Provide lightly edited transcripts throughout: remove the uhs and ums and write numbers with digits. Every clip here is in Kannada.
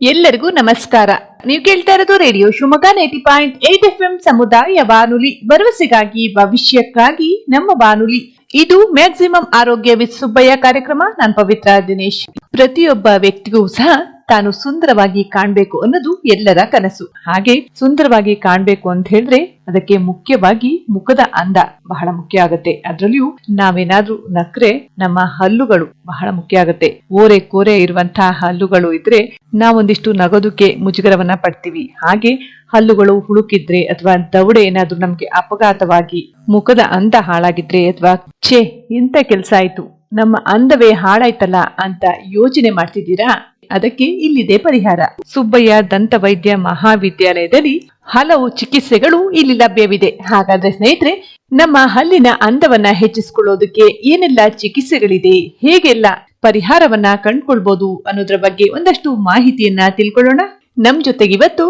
ಎಲ್ಲರಿಗೂ ನಮಸ್ಕಾರ. ನೀವು ಕೇಳ್ತಾ ಇರೋದು ರೇಡಿಯೋ ಶಿವಮೊಗ್ಗ 90.8 FM ಸಮುದಾಯ ಬಾನುಲಿ, ಭರವಸೆಗಾಗಿ ಭವಿಷ್ಯಕ್ಕಾಗಿ ನಮ್ಮ ಬಾನುಲಿ. ಇದು ಮ್ಯಾಕ್ಸಿಮಮ್ ಆರೋಗ್ಯ ವಿತ್ ಸುಬ್ಬಯ್ಯ ಕಾರ್ಯಕ್ರಮ. ನಾನು ಪವಿತ್ರ ದಿನೇಶ್. ಪ್ರತಿಯೊಬ್ಬ ವ್ಯಕ್ತಿಗೂ ಸಹ ತಾನು ಸುಂದರವಾಗಿ ಕಾಣ್ಬೇಕು ಅನ್ನೋದು ಎಲ್ಲರ ಕನಸು. ಹಾಗೆ ಸುಂದರವಾಗಿ ಕಾಣ್ಬೇಕು ಅಂತ ಹೇಳಿದ್ರೆ ಅದಕ್ಕೆ ಮುಖ್ಯವಾಗಿ ಮುಖದ ಅಂದ ಬಹಳ ಮುಖ್ಯ ಆಗುತ್ತೆ. ಅದ್ರಲ್ಲಿಯೂ ನಾವೇನಾದ್ರೂ ನಕ್ರೆ ನಮ್ಮ ಹಲ್ಲುಗಳು ಬಹಳ ಮುಖ್ಯ ಆಗುತ್ತೆ. ಓರೆ ಕೋರೆ ಇರುವಂತಹ ಹಲ್ಲುಗಳು ಇದ್ರೆ ನಾವೊಂದಿಷ್ಟು ನಗೋದಕ್ಕೆ ಮುಜುಗರವನ್ನ ಪಡ್ತೀವಿ. ಹಾಗೆ ಹಲ್ಲುಗಳು ಹುಳುಕಿದ್ರೆ ಅಥವಾ ದವಡೆ ಏನಾದ್ರೂ ನಮ್ಗೆ ಅಪಘಾತವಾಗಿ ಮುಖದ ಅಂದ ಹಾಳಾಗಿದ್ರೆ ಅಥವಾ ಛೇ ಇಂಥ ಕೆಲ್ಸ ಆಯ್ತು, ನಮ್ಮ ಅಂದವೇ ಹಾಳಾಯ್ತಲ್ಲ ಅಂತ ಯೋಚನೆ ಮಾಡ್ತಿದ್ದೀರಾ? ಅದಕ್ಕೆ ಇಲ್ಲಿದೆ ಪರಿಹಾರ. ಸುಬ್ಬಯ್ಯ ದಂತ ವೈದ್ಯ ಮಹಾವಿದ್ಯಾಲಯದಲ್ಲಿ ಹಲವು ಚಿಕಿತ್ಸೆಗಳು ಇಲ್ಲಿ ಲಭ್ಯವಿದೆ. ಹಾಗಾದ್ರೆ ಸ್ನೇಹಿತರೆ, ನಮ್ಮ ಹಲ್ಲಿನ ಅಂದವನ್ನ ಹೆಚ್ಚಿಸಿಕೊಳ್ಳೋದಕ್ಕೆ ಏನೆಲ್ಲ ಚಿಕಿತ್ಸೆಗಳಿದೆ, ಹೇಗೆಲ್ಲ ಪರಿಹಾರವನ್ನ ಕಂಡುಕೊಳ್ಬಹುದು ಅನ್ನೋದ್ರ ಬಗ್ಗೆ ಒಂದಷ್ಟು ಮಾಹಿತಿಯನ್ನ ತಿಳ್ಕೊಳ್ಳೋಣ. ನಮ್ ಜೊತೆಗೆ ಇವತ್ತು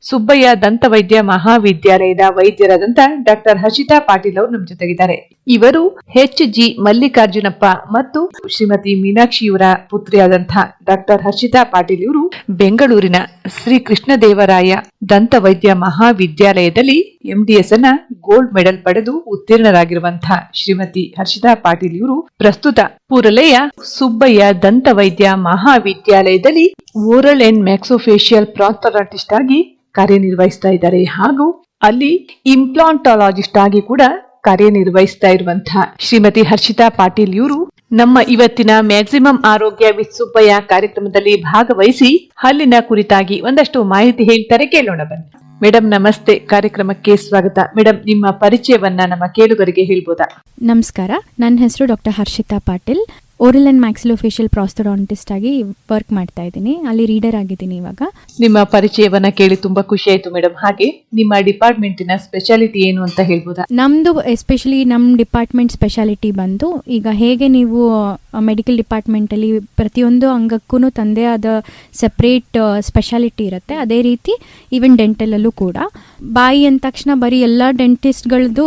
ಸುಬ್ಬಯ್ಯ ದಂತ ವೈದ್ಯ ಮಹಾವಿದ್ಯಾಲಯದ ವೈದ್ಯರಾದಂತ ಡಾಕ್ಟರ್ ಹರ್ಷಿತಾ ಪಾಟೀಲ್ ಅವರು ನಮ್ ಜೊತೆಗಿದ್ದಾರೆ. ಇವರು HG ಮಲ್ಲಿಕಾರ್ಜುನಪ್ಪ ಮತ್ತು ಶ್ರೀಮತಿ ಮೀನಾಕ್ಷಿಯವರ ಪುತ್ರಿಯಾದಂತಹ ಡಾಕ್ಟರ್ ಹರ್ಷಿತಾ ಪಾಟೀಲ್ ಇವರು ಬೆಂಗಳೂರಿನ ಶ್ರೀ ಕೃಷ್ಣದೇವರಾಯ ದಂತ ವೈದ್ಯ ಮಹಾವಿದ್ಯಾಲಯದಲ್ಲಿ MDS ಅನ್ನ ಗೋಲ್ಡ್ ಮೆಡಲ್ ಪಡೆದು ಉತ್ತೀರ್ಣರಾಗಿರುವಂತಹ ಶ್ರೀಮತಿ ಹರ್ಷಿತಾ ಪಾಟೀಲ್ ಇವರು ಪ್ರಸ್ತುತ ಪುರಲೆಯ ಸುಬ್ಬಯ್ಯ ದಂತ ವೈದ್ಯ ಮಹಾವಿದ್ಯಾಲಯದಲ್ಲಿ ಓರಲ್ ಅಂಡ್ ಮ್ಯಾಕ್ಸೋಫೇಶಿಯಲ್ ಪ್ರಾಸ್ತರಾಟಿಸ್ಟ್ ಆಗಿ ಕಾರ್ಯನಿರ್ವಹಿಸ್ತಾ ಇದ್ದಾರೆ. ಹಾಗೂ ಅಲ್ಲಿ ಇಂಪ್ಲಾಂಟಾಲಜಿಸ್ಟ್ ಆಗಿ ಕೂಡ ಕಾರ್ಯನಿರ್ವಹಿಸ್ತಾ ಇರುವಂತಹ ಶ್ರೀಮತಿ ಹರ್ಷಿತಾ ಪಾಟೀಲ್ ಇವರು ನಮ್ಮ ಇವತ್ತಿನ ಮ್ಯಾಕ್ಸಿಮಮ್ ಆರೋಗ್ಯ ವಿತ್ ಸುಬ್ಬಯ್ಯ ಕಾರ್ಯಕ್ರಮದಲ್ಲಿ ಭಾಗವಹಿಸಿ ಹಲ್ಲಿನ ಕುರಿತಾಗಿ ಒಂದಷ್ಟು ಮಾಹಿತಿ ಹೇಳ್ತಾರೆ. ಕೇಳೋಣ ಬನ್ನಿ. ಮೇಡಮ್ ನಮಸ್ತೆ, ಕಾರ್ಯಕ್ರಮಕ್ಕೆ ಸ್ವಾಗತ. ಮೇಡಮ್, ನಿಮ್ಮ ಪರಿಚಯವನ್ನ ನಮ್ಮ ಕೇಳುಗರಿಗೆ ಹೇಳ್ಬೋದಾ? ನಮಸ್ಕಾರ, ನನ್ನ ಹೆಸರು doctor Harshita Patil. Oral and maxillofacial prosthodontist ಆಗಿ ವರ್ಕ್ ಮಾಡ್ತಾ ಇದ್ದೀನಿ. ಅಲ್ಲಿ ರೀಡರ್ ಆಗಿದ್ದೀನಿ ಇವಾಗ. ನಿಮ್ಮ ಪರಿಚಯವನ್ನ ಕೇಳಿ ತುಂಬಾ ಖುಷಿ ಆಯ್ತು ಮೇಡಮ್. ಹಾಗೆ ನಿಮ್ಮ ಡಿಪಾರ್ಟ್ಮೆಂಟಿನ ಸ್ಪೆಷಾಲಿಟಿ ಏನು ಅಂತ ಹೇಳ್ಬೋದಾ? ನಮ್ದು ಎಸ್ಪೆಷಲಿ ನಮ್ಮ ಡಿಪಾರ್ಟ್ಮೆಂಟ್ ಸ್ಪೆಷಾಲಿಟಿ ಬಂದು, ಈಗ ಹೇಗೆ ನೀವು ಮೆಡಿಕಲ್ ಡಿಪಾರ್ಟ್ಮೆಂಟ್ ಅಲ್ಲಿ ಪ್ರತಿಯೊಂದು ಅಂಗಕ್ಕೂ ತಂದೆ ಆದ ಸೆಪರೇಟ್ ಸ್ಪೆಷಾಲಿಟಿ ಇರುತ್ತೆ, ಅದೇ ರೀತಿ ಈವನ್ ಡೆಂಟಲ್ ಅಲ್ಲೂ ಕೂಡ. ಬಾಯಿ ಅಂದ ತಕ್ಷಣ ಬರೀ ಎಲ್ಲ ಡೆಂಟಿಸ್ಟ್ಗಳದ್ದು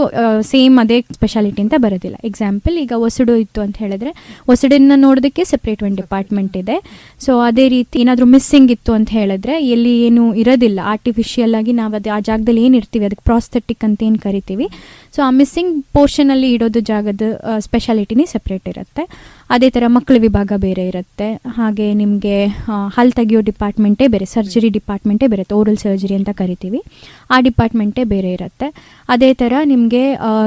ಸೇಮ್ ಅದೇ ಸ್ಪೆಷಾಲಿಟಿ ಅಂತ ಬರೋದಿಲ್ಲ. ಎಕ್ಸಾಂಪಲ್, ಈಗ ಒಸಡು ಇತ್ತು ಅಂತ ಹೇಳಿದ್ರೆ ಒಸಡನ್ನ ನೋಡೋದಕ್ಕೆ ಸೆಪ್ರೇಟ್ ಒಂದು ಡಿಪಾರ್ಟ್ಮೆಂಟ್ ಇದೆ. ಸೊ ಅದೇ ರೀತಿ ಏನಾದರೂ ಮಿಸ್ಸಿಂಗ್ ಇತ್ತು ಅಂತ ಹೇಳಿದ್ರೆ ಎಲ್ಲಿ ಏನು ಇರೋದಿಲ್ಲ, ಆರ್ಟಿಫಿಷಿಯಲ್ ಆಗಿ ನಾವು ಅದು ಆ ಜಾಗದಲ್ಲಿ ಏನು ಇರ್ತೀವಿ ಅದಕ್ಕೆ ಪ್ರಾಸ್ಥೆಟಿಕ್ ಅಂತ ಏನು ಕರಿತೀವಿ. ಸೊ ಆ ಮಿಸ್ಸಿಂಗ್ ಪೋರ್ಷನಲ್ಲಿ ಇಡೋದು ಜಾಗದ ಸ್ಪೆಷಾಲಿಟಿನೇ ಸೆಪ್ರೇಟ್ ಇರುತ್ತೆ. ಅದೇ ಥರ ಮಕ್ಕಳ ವಿಭಾಗ ಬೇರೆ ಇರುತ್ತೆ. ಹಾಗೆ ನಿಮಗೆ ಹಲ್ ತೆಗಿಯೋ ಡಿಪಾರ್ಟ್ಮೆಂಟೇ ಬೇರೆ, ಸರ್ಜರಿ ಡಿಪಾರ್ಟ್ಮೆಂಟೇ ಬೇರೆ, ಓರಲ್ ಸರ್ಜರಿ ಅಂತ ಕರಿತೀವಿ, ಆ ಡಿಪಾರ್ಟ್ಮೆಂಟೇ ಬೇರೆ ಇರುತ್ತೆ. ಅದೇ ಥರ ನಿಮಗೆ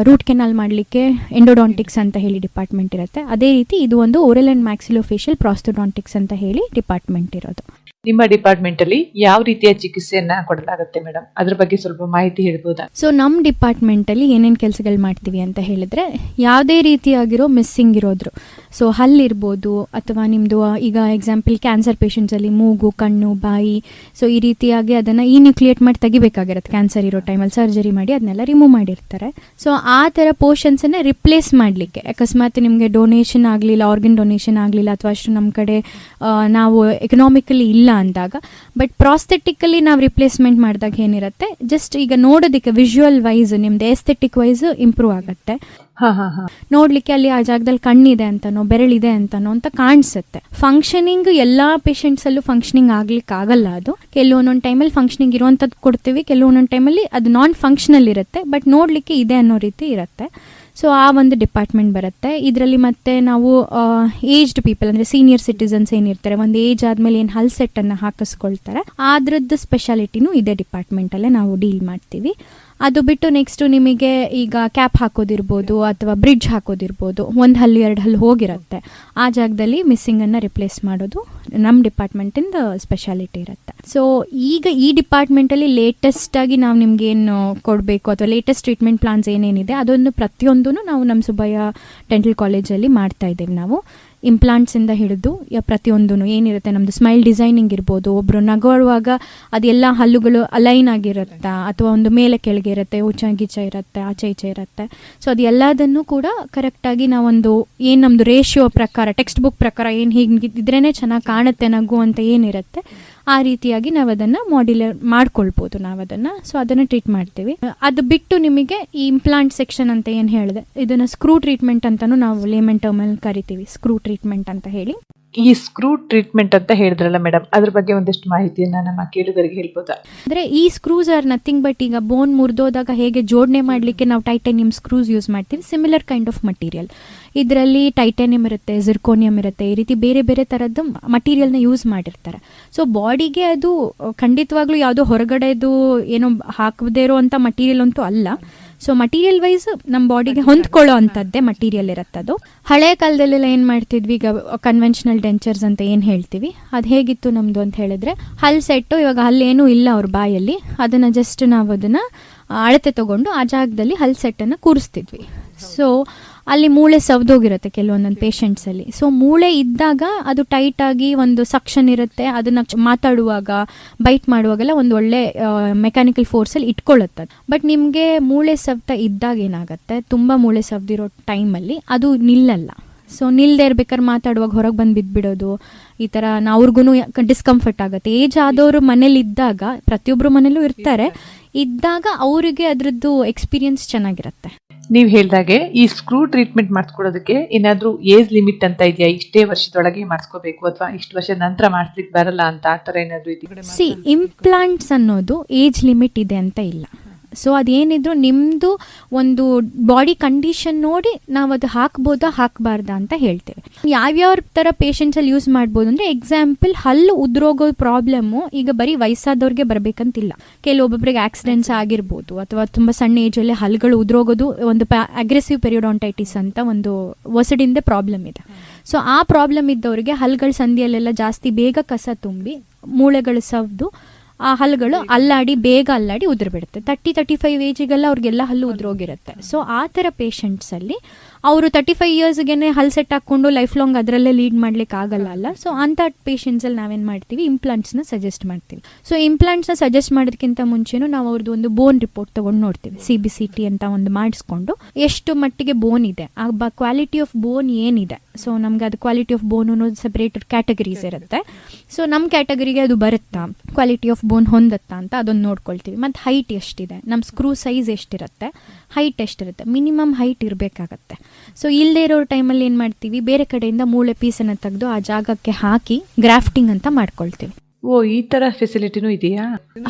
ರೂಟ್ ಕೆನಾಲ್ ಮಾಡಲಿಕ್ಕೆ ಎಂಡೋಡಾಂಟಿಕ್ಸ್ ಅಂತ ಹೇಳಿ ಡಿಪಾರ್ಟ್ಮೆಂಟ್ ಇರುತ್ತೆ. ಅದೇ ರೀತಿ ಇದು ಒಂದು ಓರಲ್ ಆ್ಯಂಡ್ ಮ್ಯಾಕ್ಸಿಲೋಫೇಶಿಯಲ್ ಪ್ರಾಸ್ತೋಡಾಂಟಿಕ್ಸ್ ಅಂತ ಹೇಳಿ ಡಿಪಾರ್ಟ್ಮೆಂಟ್ ಇರೋದು. ನಿಮ್ಮ ಡಿಪಾರ್ಟ್ಮೆಂಟ್ ಅಲ್ಲಿ ಯಾವ ರೀತಿಯ ಚಿಕಿತ್ಸೆಯನ್ನ ಕೊಡಲಾಗುತ್ತೆ ಮೇಡಮ್, ಅದ್ರ ಬಗ್ಗೆ ಸ್ವಲ್ಪ ಮಾಹಿತಿ ಹೇಳ್ಬೋದಾ? ಸೊ ನಮ್ಮ ಡಿಪಾರ್ಟ್ಮೆಂಟ್ ಅಲ್ಲಿ ಏನೇನು ಕೆಲಸಗಳು ಮಾಡ್ತೀವಿ ಅಂತ ಹೇಳಿದ್ರೆ, ಯಾವುದೇ ರೀತಿಯಾಗಿರೋ ಮಿಸ್ಸಿಂಗ್ ಇರೋದ್ರು, ಸೊ ಹಲ್ಲಿರ್ಬೋದು ಅಥವಾ ನಿಮ್ಮದು ಈಗ ಎಕ್ಸಾಂಪಲ್ ಕ್ಯಾನ್ಸರ್ ಪೇಷಂಟ್ಸ್ ಅಲ್ಲಿ ಮೂಗು, ಕಣ್ಣು, ಬಾಯಿ, ಸೊ ಈ ರೀತಿಯಾಗಿ ಅದನ್ನು ನ್ಯೂಕ್ಲಿಯೇಟ್ ಮಾಡಿ ತೆಗಿಬೇಕಾಗಿರುತ್ತೆ. ಕ್ಯಾನ್ಸರ್ ಇರೋ ಟೈಮಲ್ಲಿ ಸರ್ಜರಿ ಮಾಡಿ ಅದನ್ನೆಲ್ಲ ರಿಮೂವ್ ಮಾಡಿರ್ತಾರೆ. ಸೊ ಆ ಥರ ಪೋರ್ಷನ್ಸನ್ನು ರಿಪ್ಲೇಸ್ ಮಾಡಲಿಕ್ಕೆ, ಅಕಸ್ಮಾತ್ ನಿಮಗೆ ಡೊನೇಷನ್ ಆಗಲಿಲ್ಲ, ಆರ್ಗನ್ ಡೊನೇಷನ್ ಆಗಲಿಲ್ಲ, ಅಥವಾ ಅಷ್ಟು ನಮ್ಮ ಕಡೆ ನಾವು ಎಕನಾಮಿಕಲಿ ಇಲ್ಲ ಅಂದಾಗ, ಬಟ್ ಪ್ರಾಸ್ಥೆಟಿಕಲಿ ನಾವು ರಿಪ್ಲೇಸ್ಮೆಂಟ್ ಮಾಡಿದಾಗ ಏನಿರುತ್ತೆ, ಜಸ್ಟ್ ಈಗ ನೋಡೋದಕ್ಕೆ ವಿಜುವಲ್ ವೈಸ್ ನಿಮ್ದು ಎಸ್ಥೆಟಿಕ್ ವೈಸ್ ಇಂಪ್ರೂವ್ ಆಗುತ್ತೆ. ನೋಡ್ಲಿಕ್ಕೆ ಅಲ್ಲಿ ಆ ಜಾಗದಲ್ಲಿ ಕಣ್ಣಿದೆ ಅಂತನೋ ಬೆರಳಿದೆ ಅಂತನೋ ಅಂತ ಕಾಣಿಸುತ್ತೆ. ಫಂಕ್ಷನಿಂಗ್ ಎಲ್ಲಾ ಪೇಷಂಟ್ಸ್ ಅಲ್ಲೂ ಫಂಕ್ಷನಿಂಗ್ ಆಗ್ಲಿಕ್ಕೆ ಆಗಲ್ಲ. ಅದು ಕೆಲವೊಂದೊಂದು ಟೈಮಲ್ಲಿ ಫಂಕ್ಷನಿಂಗ್ ಇರುವಂತದ್ದು ಕೊಡ್ತೀವಿ, ಕೆಲವೊಂದೊಂದು ಟೈಮಲ್ಲಿ ಅದು ನಾನ್ ಫಂಕ್ಷನಲ್ ಇರುತ್ತೆ, ಬಟ್ ನೋಡ್ಲಿಕ್ಕೆ ಇದೆ ಅನ್ನೋ ರೀತಿ ಇರುತ್ತೆ. ಸೊ ಆ ಒಂದು ಡಿಪಾರ್ಟ್ಮೆಂಟ್ ಬರುತ್ತೆ. ಇದರಲ್ಲಿ ಮತ್ತೆ ನಾವು ಏಜ್ಡ್ ಪೀಪಲ್ ಅಂದರೆ ಸೀನಿಯರ್ ಸಿಟಿಸನ್ಸ್ ಏನಿರ್ತಾರೆ, ಒಂದು ಏಜ್ ಆದಮೇಲೆ ಏನು ಹಲ್ ಸೆಟ್ಟನ್ನು ಹಾಕಿಸ್ಕೊಳ್ತಾರೆ, ಅದ್ರದ್ದು ಸ್ಪೆಷಾಲಿಟಿನೂ ಇದೇ ಡಿಪಾರ್ಟ್ಮೆಂಟಲ್ಲೇ ನಾವು ಡೀಲ್ ಮಾಡ್ತೀವಿ. ಅದು ಬಿಟ್ಟು ನೆಕ್ಸ್ಟು ನಿಮಗೆ ಈಗ ಕ್ಯಾಪ್ ಹಾಕೋದಿರ್ಬೋದು ಅಥವಾ ಬ್ರಿಡ್ಜ್ ಹಾಕೋದಿರ್ಬೋದು, ಒಂದು ಹಲ್ಲು ಎರಡು ಹಲ್ಲು ಹೋಗಿರುತ್ತೆ, ಆ ಜಾಗದಲ್ಲಿ ಮಿಸ್ಸಿಂಗನ್ನು ರಿಪ್ಲೇಸ್ ಮಾಡೋದು ನಮ್ಮ ಡಿಪಾರ್ಟ್ಮೆಂಟಿಂದ ಸ್ಪೆಷಾಲಿಟಿ ಇರುತ್ತೆ. ಸೊ ಈಗ ಈ ಡಿಪಾರ್ಟ್ಮೆಂಟಲ್ಲಿ ಲೇಟೆಸ್ಟಾಗಿ ನಾವು ನಿಮ್ಗೇನು ಕೊಡಬೇಕು ಅಥವಾ ಲೇಟೆಸ್ಟ್ ಟ್ರೀಟ್ಮೆಂಟ್ ಪ್ಲಾನ್ಸ್ ಏನೇನಿದೆ ಅದೊಂದು ಪ್ರತಿಯೊಂದೂ ನಾವು ನಮ್ಮ ಸುಬ್ಬಯ್ಯ ಡೆಂಟಲ್ ಕಾಲೇಜಲ್ಲಿ ಮಾಡ್ತಾ ಇದ್ದೀವಿ. ನಾವು ಇಂಪ್ಲಾಂಟ್ಸಿಂದ ಹಿಡಿದು ಪ್ರತಿಯೊಂದೂ ಏನಿರುತ್ತೆ, ನಮ್ಮದು ಸ್ಮೈಲ್ ಡಿಸೈನಿಂಗ್ ಇರ್ಬೋದು, ಒಬ್ಬರು ನಗೋಳುವಾಗ ಅದೆಲ್ಲ ಹಲ್ಲುಗಳು ಅಲೈನ್ ಆಗಿರುತ್ತಾ ಅಥವಾ ಒಂದು ಮೇಲೆ ಕೆಳಗೆ ಇರುತ್ತೆ, ಉಚ್ಚ ಗೀಚ ಇರುತ್ತೆ, ಆಚೆ ಈಚೆ ಇರುತ್ತೆ. ಸೊ ಅದು ಎಲ್ಲದನ್ನು ಕೂಡ ಕರೆಕ್ಟಾಗಿ ನಾವೊಂದು ಏನು ನಮ್ಮದು ರೇಷಿಯೋ ಪ್ರಕಾರ, ಟೆಕ್ಸ್ಟ್ ಬುಕ್ ಪ್ರಕಾರ ಏನು ಹೀಗೆ ಇದ್ರೇ ಚೆನ್ನಾಗಿ ಕಾಣುತ್ತೆ ನಗು ಅಂತ ಏನಿರುತ್ತೆ, ಆ ರೀತಿಯಾಗಿ ನಾವು ಅದನ್ನು ಮಾಡ್ಯುಲರ್ ಮಾಡ್ಕೊಳ್ಬೋದು ನಾವು ಅದನ್ನು. ಸೊ ಅದನ್ನು ಟ್ರೀಟ್ ಮಾಡ್ತೀವಿ. ಅದು ಬಿಟ್ಟು ನಿಮಗೆ ಈ ಇಂಪ್ಲಾಂಟ್ ಸೆಕ್ಷನ್ ಅಂತ ಏನು ಹೇಳಿದೆ, ಇದನ್ನು ಸ್ಕ್ರೂ ಟ್ರೀಟ್ಮೆಂಟ್ ಅಂತಲೂ ನಾವು ಲೇಮನ್ ಟರ್ಮಲ್ಲಿ ಕರಿತೀವಿ, ಸ್ಕ್ರೂ ಟ್ರೀಟ್ಮೆಂಟ್ ಅಂತ ಹೇಳಿ. ಈ ಸ್ಕ್ರೂ ಟ್ರೀಟ್ಮೆಂಟ್ ಅಂತ ಹೇಳಿದ್ರಲ್ಲ ಮೇಡಮ್, ಅದ್ರ ಬಗ್ಗೆ ಒಂದಷ್ಟು ಮಾಹಿತಿಯನ್ನ ನಮ್ಮ ಕೇಳುಗರಿಗೆ ಹೇಳ್ಬೋದಾ? ಅಂದರೆ ಈ ಸ್ಕ್ರೂಸ್ ಆರ್ ನಥಿಂಗ್ ಬಟ್ ಈಗ ಬೋನ್ ಮುರಿದೋದಾಗ ಹೇಗೆ ಜೋಡಣೆ ಮಾಡಲಿಕ್ಕೆ ನಾವು ಟೈಟಾನಿಯಂ ಸ್ಕ್ರೂಸ್ ಯೂಸ್ ಮಾಡ್ತೀವಿ, ಸಿಮಿಲರ್ ಕೈಂಡ್ ಆಫ್ ಮಟೀರಿಯಲ್. ಇದರಲ್ಲಿ ಟೈಟಾನಿಯಂ ಇರುತ್ತೆ, ಜಿರ್ಕೋನಿಯಂ ಇರುತ್ತೆ, ಈ ರೀತಿ ಬೇರೆ ಬೇರೆ ಥರದ್ದು ಮಟೀರಿಯಲ್ನ ಯೂಸ್ ಮಾಡಿರ್ತಾರೆ. ಸೊ ಬಾಡಿಗೆ ಅದು ಖಂಡಿತವಾಗ್ಲೂ ಯಾವುದೋ ಹೊರಗಡೆದು ಏನೋ ಹಾಕದೇ ಇರೋವಂಥ ಮಟೀರಿಯಲ್ ಅಂತೂ ಅಲ್ಲ. ಸೊ ಮಟೀರಿಯಲ್ ವೈಸ್ ನಮ್ಮ ಬಾಡಿಗೆ ಹೊಂದ್ಕೊಳ್ಳೋ ಅಂಥದ್ದೇ ಮಟೀರಿಯಲ್ ಇರುತ್ತದು. ಹಳೆ ಕಾಲದಲ್ಲೆಲ್ಲ ಏನು ಮಾಡ್ತಿದ್ವಿ, ಈಗ ಕನ್ವೆನ್ಷನಲ್ ಡೆಂಚರ್ಸ್ ಅಂತ ಏನು ಹೇಳ್ತೀವಿ, ಅದು ಹೇಗಿತ್ತು ನಮ್ಮದು ಅಂತ ಹೇಳಿದ್ರೆ, ಹಲ್ಲು ಸೆಟ್ಟು, ಇವಾಗ ಹಲ್ಲೇನೂ ಇಲ್ಲ ಅವ್ರ ಬಾಯಲ್ಲಿ, ಅದನ್ನು ಜಸ್ಟ್ ನಾವು ಅದನ್ನು ಅಳತೆ ತೊಗೊಂಡು ಆ ಜಾಗದಲ್ಲಿ ಹಲ್ಲು ಸೆಟ್ಟನ್ನು ಕೂರಿಸ್ತಿದ್ವಿ. ಸೊ ಅಲ್ಲಿ ಮೂಳೆ ಸವ್ದೋಗಿರುತ್ತೆ ಕೆಲವೊಂದೊಂದು ಪೇಷಂಟ್ಸಲ್ಲಿ. ಸೊ ಮೂಳೆ ಇದ್ದಾಗ ಅದು ಟೈಟಾಗಿ ಒಂದು ಸಕ್ಷನ್ ಇರುತ್ತೆ, ಅದನ್ನು ಮಾತಾಡುವಾಗ ಬೈಟ್ ಮಾಡುವಾಗೆಲ್ಲ ಒಂದು ಒಳ್ಳೆ ಮೆಕ್ಯಾನಿಕಲ್ ಫೋರ್ಸಲ್ಲಿ ಇಟ್ಕೊಳ್ಳುತ್ತೆ. ಬಟ್ ನಿಮಗೆ ಮೂಳೆ ಸವ್ತಾ ಇದ್ದಾಗ ಏನಾಗುತ್ತೆ, ತುಂಬ ಮೂಳೆ ಸವ್ದಿರೋ ಟೈಮಲ್ಲಿ ಅದು ನಿಲ್ಲಲ್ಲ. ಸೊ ನಿಲ್ಲದೆ ಇರ್ಬೇಕಾದ್ರೆ ಮಾತಾಡುವಾಗ ಹೊರಗೆ ಬಂದು ಬಿದ್ದುಬಿಡೋದು, ಈ ಥರ ಅವ್ರಿಗೂ ಡಿಸ್ಕಂಫರ್ಟ್ ಆಗುತ್ತೆ. ಏಜ್ ಆದವರು ಮನೇಲಿ ಇದ್ದಾಗ, ಪ್ರತಿಯೊಬ್ಬರು ಮನೇಲೂ ಇರ್ತಾರೆ, ಇದ್ದಾಗ ಅವರಿಗೆ ಅದರದ್ದು ಎಕ್ಸ್ಪೀರಿಯನ್ಸ್ ಚೆನ್ನಾಗಿರುತ್ತೆ. ನೀವು ಹೇಳ್ದಾಗೆ ಈ ಸ್ಕ್ರೂ ಟ್ರೀಟ್ಮೆಂಟ್ ಮಾಡಿಸ್ಕೊಳ್ಳೋದಕ್ಕೆ ಏನಾದರೂ ಏಜ್ ಲಿಮಿಟ್ ಅಂತ ಇದೆಯಾ? ಇಷ್ಟೇ ವರ್ಷದೊಳಗೆ ಮಾಡಿಸ್ಕೋಬೇಕು ಅಥವಾ ಇಷ್ಟು ವರ್ಷದ ನಂತರ ಮಾಡಿಸ್ಲಿಕ್ಕೆ ಬರಲ್ಲ ಅಂತ ಆ ಥರ ಏನಾದರೂ ಇದೆಯಾ? ಇಂಪ್ಲಾಂಟ್ಸ್ ಅನ್ನೋದು ಏಜ್ ಲಿಮಿಟ್ ಇದೆ ಅಂತ ಇಲ್ಲ. ಸೊ ಅದೇನಿದ್ರು ನಿಮ್ಮದು ಒಂದು ಬಾಡಿ ಕಂಡೀಷನ್ ನೋಡಿ ನಾವು ಅದು ಹಾಕ್ಬೋದಾ ಹಾಕಬಾರ್ದಾ ಅಂತ ಹೇಳ್ತೇವೆ. ಯಾವ್ಯಾವ ಥರ ಪೇಷಂಟ್ಸಲ್ಲಿ ಯೂಸ್ ಮಾಡ್ಬೋದು ಅಂದರೆ, ಎಕ್ಸಾಂಪಲ್ ಹಲ್ಲು ಉದ್ರೋಗೋ ಪ್ರಾಬ್ಲಮ್ಮು ಈಗ ಬರೀ ವಯಸ್ಸಾದವ್ರಿಗೆ ಬರಬೇಕಂತಿಲ್ಲ. ಕೆಲವೊಬ್ಬೊಬ್ಬರಿಗೆ ಆಕ್ಸಿಡೆಂಟ್ಸ್ ಆಗಿರ್ಬೋದು, ಅಥವಾ ತುಂಬ ಸಣ್ಣ ಏಜಲ್ಲಿ ಹಲ್ಲುಗಳು ಉದ್ರೋಗೋದು ಒಂದು ಅಗ್ರೆಸಿವ್ ಪೆರಿಯೋಡಾಂಟೈಟಿಸ್ ಅಂತ ಒಂದು ಒಸಡಿಂದ ಪ್ರಾಬ್ಲಮ್ ಇದೆ. ಸೊ ಆ ಪ್ರಾಬ್ಲಮ್ ಇದ್ದವರಿಗೆ ಹಲ್ಲುಗಳ ಸಂಧಿಯಲ್ಲೆಲ್ಲ ಜಾಸ್ತಿ ಬೇಗ ಕಸ ತುಂಬಿ ಮೂಳೆಗಳು ಸವ್ದು ಆ ಹಲ್ಲುಗಳು ಬೇಗ ಅಲ್ಲಾಡಿ ಉದುರ್ಬಿಡುತ್ತೆ. 30-35 ಏಜಿಗೆಲ್ಲ ಅವ್ರಿಗೆಲ್ಲ ಹಲ್ಲು ಉದ್ರೋಗಿರುತ್ತೆ. ಸೊ ಆ ಥರ ಪೇಷಂಟ್ಸಲ್ಲಿ ಅವರು 35 ಇಯರ್ಸ್ಗೆ ಹಲ್ಲು ಸೆಟ್ ಹಾಕ್ಕೊಂಡು ಲೈಫ್ ಲಾಂಗ್ ಅದರಲ್ಲೇ ಲೀಡ್ ಮಾಡ್ಲಿಕ್ಕೆ ಆಗಲ್ಲ ಅಲ್ಲ. ಸೊ ಅಂಥ ಪೇಷಂಟ್ಸಲ್ಲಿ ನಾವೇನು ಮಾಡ್ತೀವಿ, ಇಂಪ್ಲಾಂಟ್ಸ್ನ ಸಜೆಸ್ಟ್ ಮಾಡ್ತೀವಿ. ಸೊ ಇಂಪ್ಲಾಂಟ್ಸ್ನ ಸಜೆಸ್ಟ್ ಮಾಡೋದಕ್ಕಿಂತ ಮುಂಚೆನೂ ನಾವು ಅವ್ರದ್ದು ಒಂದು ಬೋನ್ ರಿಪೋರ್ಟ್ ತೊಗೊಂಡು ನೋಡ್ತೀವಿ. CBCT ಅಂತ ಒಂದು ಮಾಡಿಸ್ಕೊಂಡು ಎಷ್ಟು ಮಟ್ಟಿಗೆ ಬೋನ್ ಇದೆ, ಆ ಕ್ವಾಲಿಟಿ ಆಫ್ ಬೋನ್ ಏನಿದೆ. ಸೊ ನಮ್ಗೆ ಅದು ಕ್ವಾಲಿಟಿ ಆಫ್ ಬೋನ್ ಅನ್ನೋದು ಸಪ್ರೇಟ್ ಕ್ಯಾಟಗರೀಸ್ ಇರುತ್ತೆ. ಸೊ ನಮ್ಮ ಕ್ಯಾಟಗರಿಗೆ ಅದು ಬರುತ್ತಾ, ಕ್ವಾಲಿಟಿ ಆಫ್ ಬೋನ್ ಹೊಂದುತ್ತಾ ಅಂತ ಅದನ್ನು ನೋಡ್ಕೊಳ್ತೀವಿ. ಮತ್ತು ಹೈಟ್ ಎಷ್ಟಿದೆ, ನಮ್ಮ ಸ್ಕ್ರೂ ಸೈಜ್ ಎಷ್ಟಿರುತ್ತೆ, ಹೈಟ್ ಎಷ್ಟಿರುತ್ತೆ, ಮಿನಿಮಮ್ ಹೈಟ್ ಇರಬೇಕಾಗತ್ತೆ. ಸೊ ಇಲ್ಲದೆ ಇರೋ ಟೈಮಲ್ಲಿ ಏನು ಮಾಡ್ತೀವಿ, ಬೇರೆ ಕಡೆಯಿಂದ ಮೂಳೆ ಪೀಸನ್ನು ತೆಗೆದು ಆ ಜಾಗಕ್ಕೆ ಹಾಕಿ ಗ್ರಾಫ್ಟಿಂಗ್ ಅಂತ ಮಾಡ್ಕೊಳ್ತೀವಿ. ಓ, ಈ ತರ ಫೆಸಿಲಿಟಿನೂ ಇದೆಯಾ?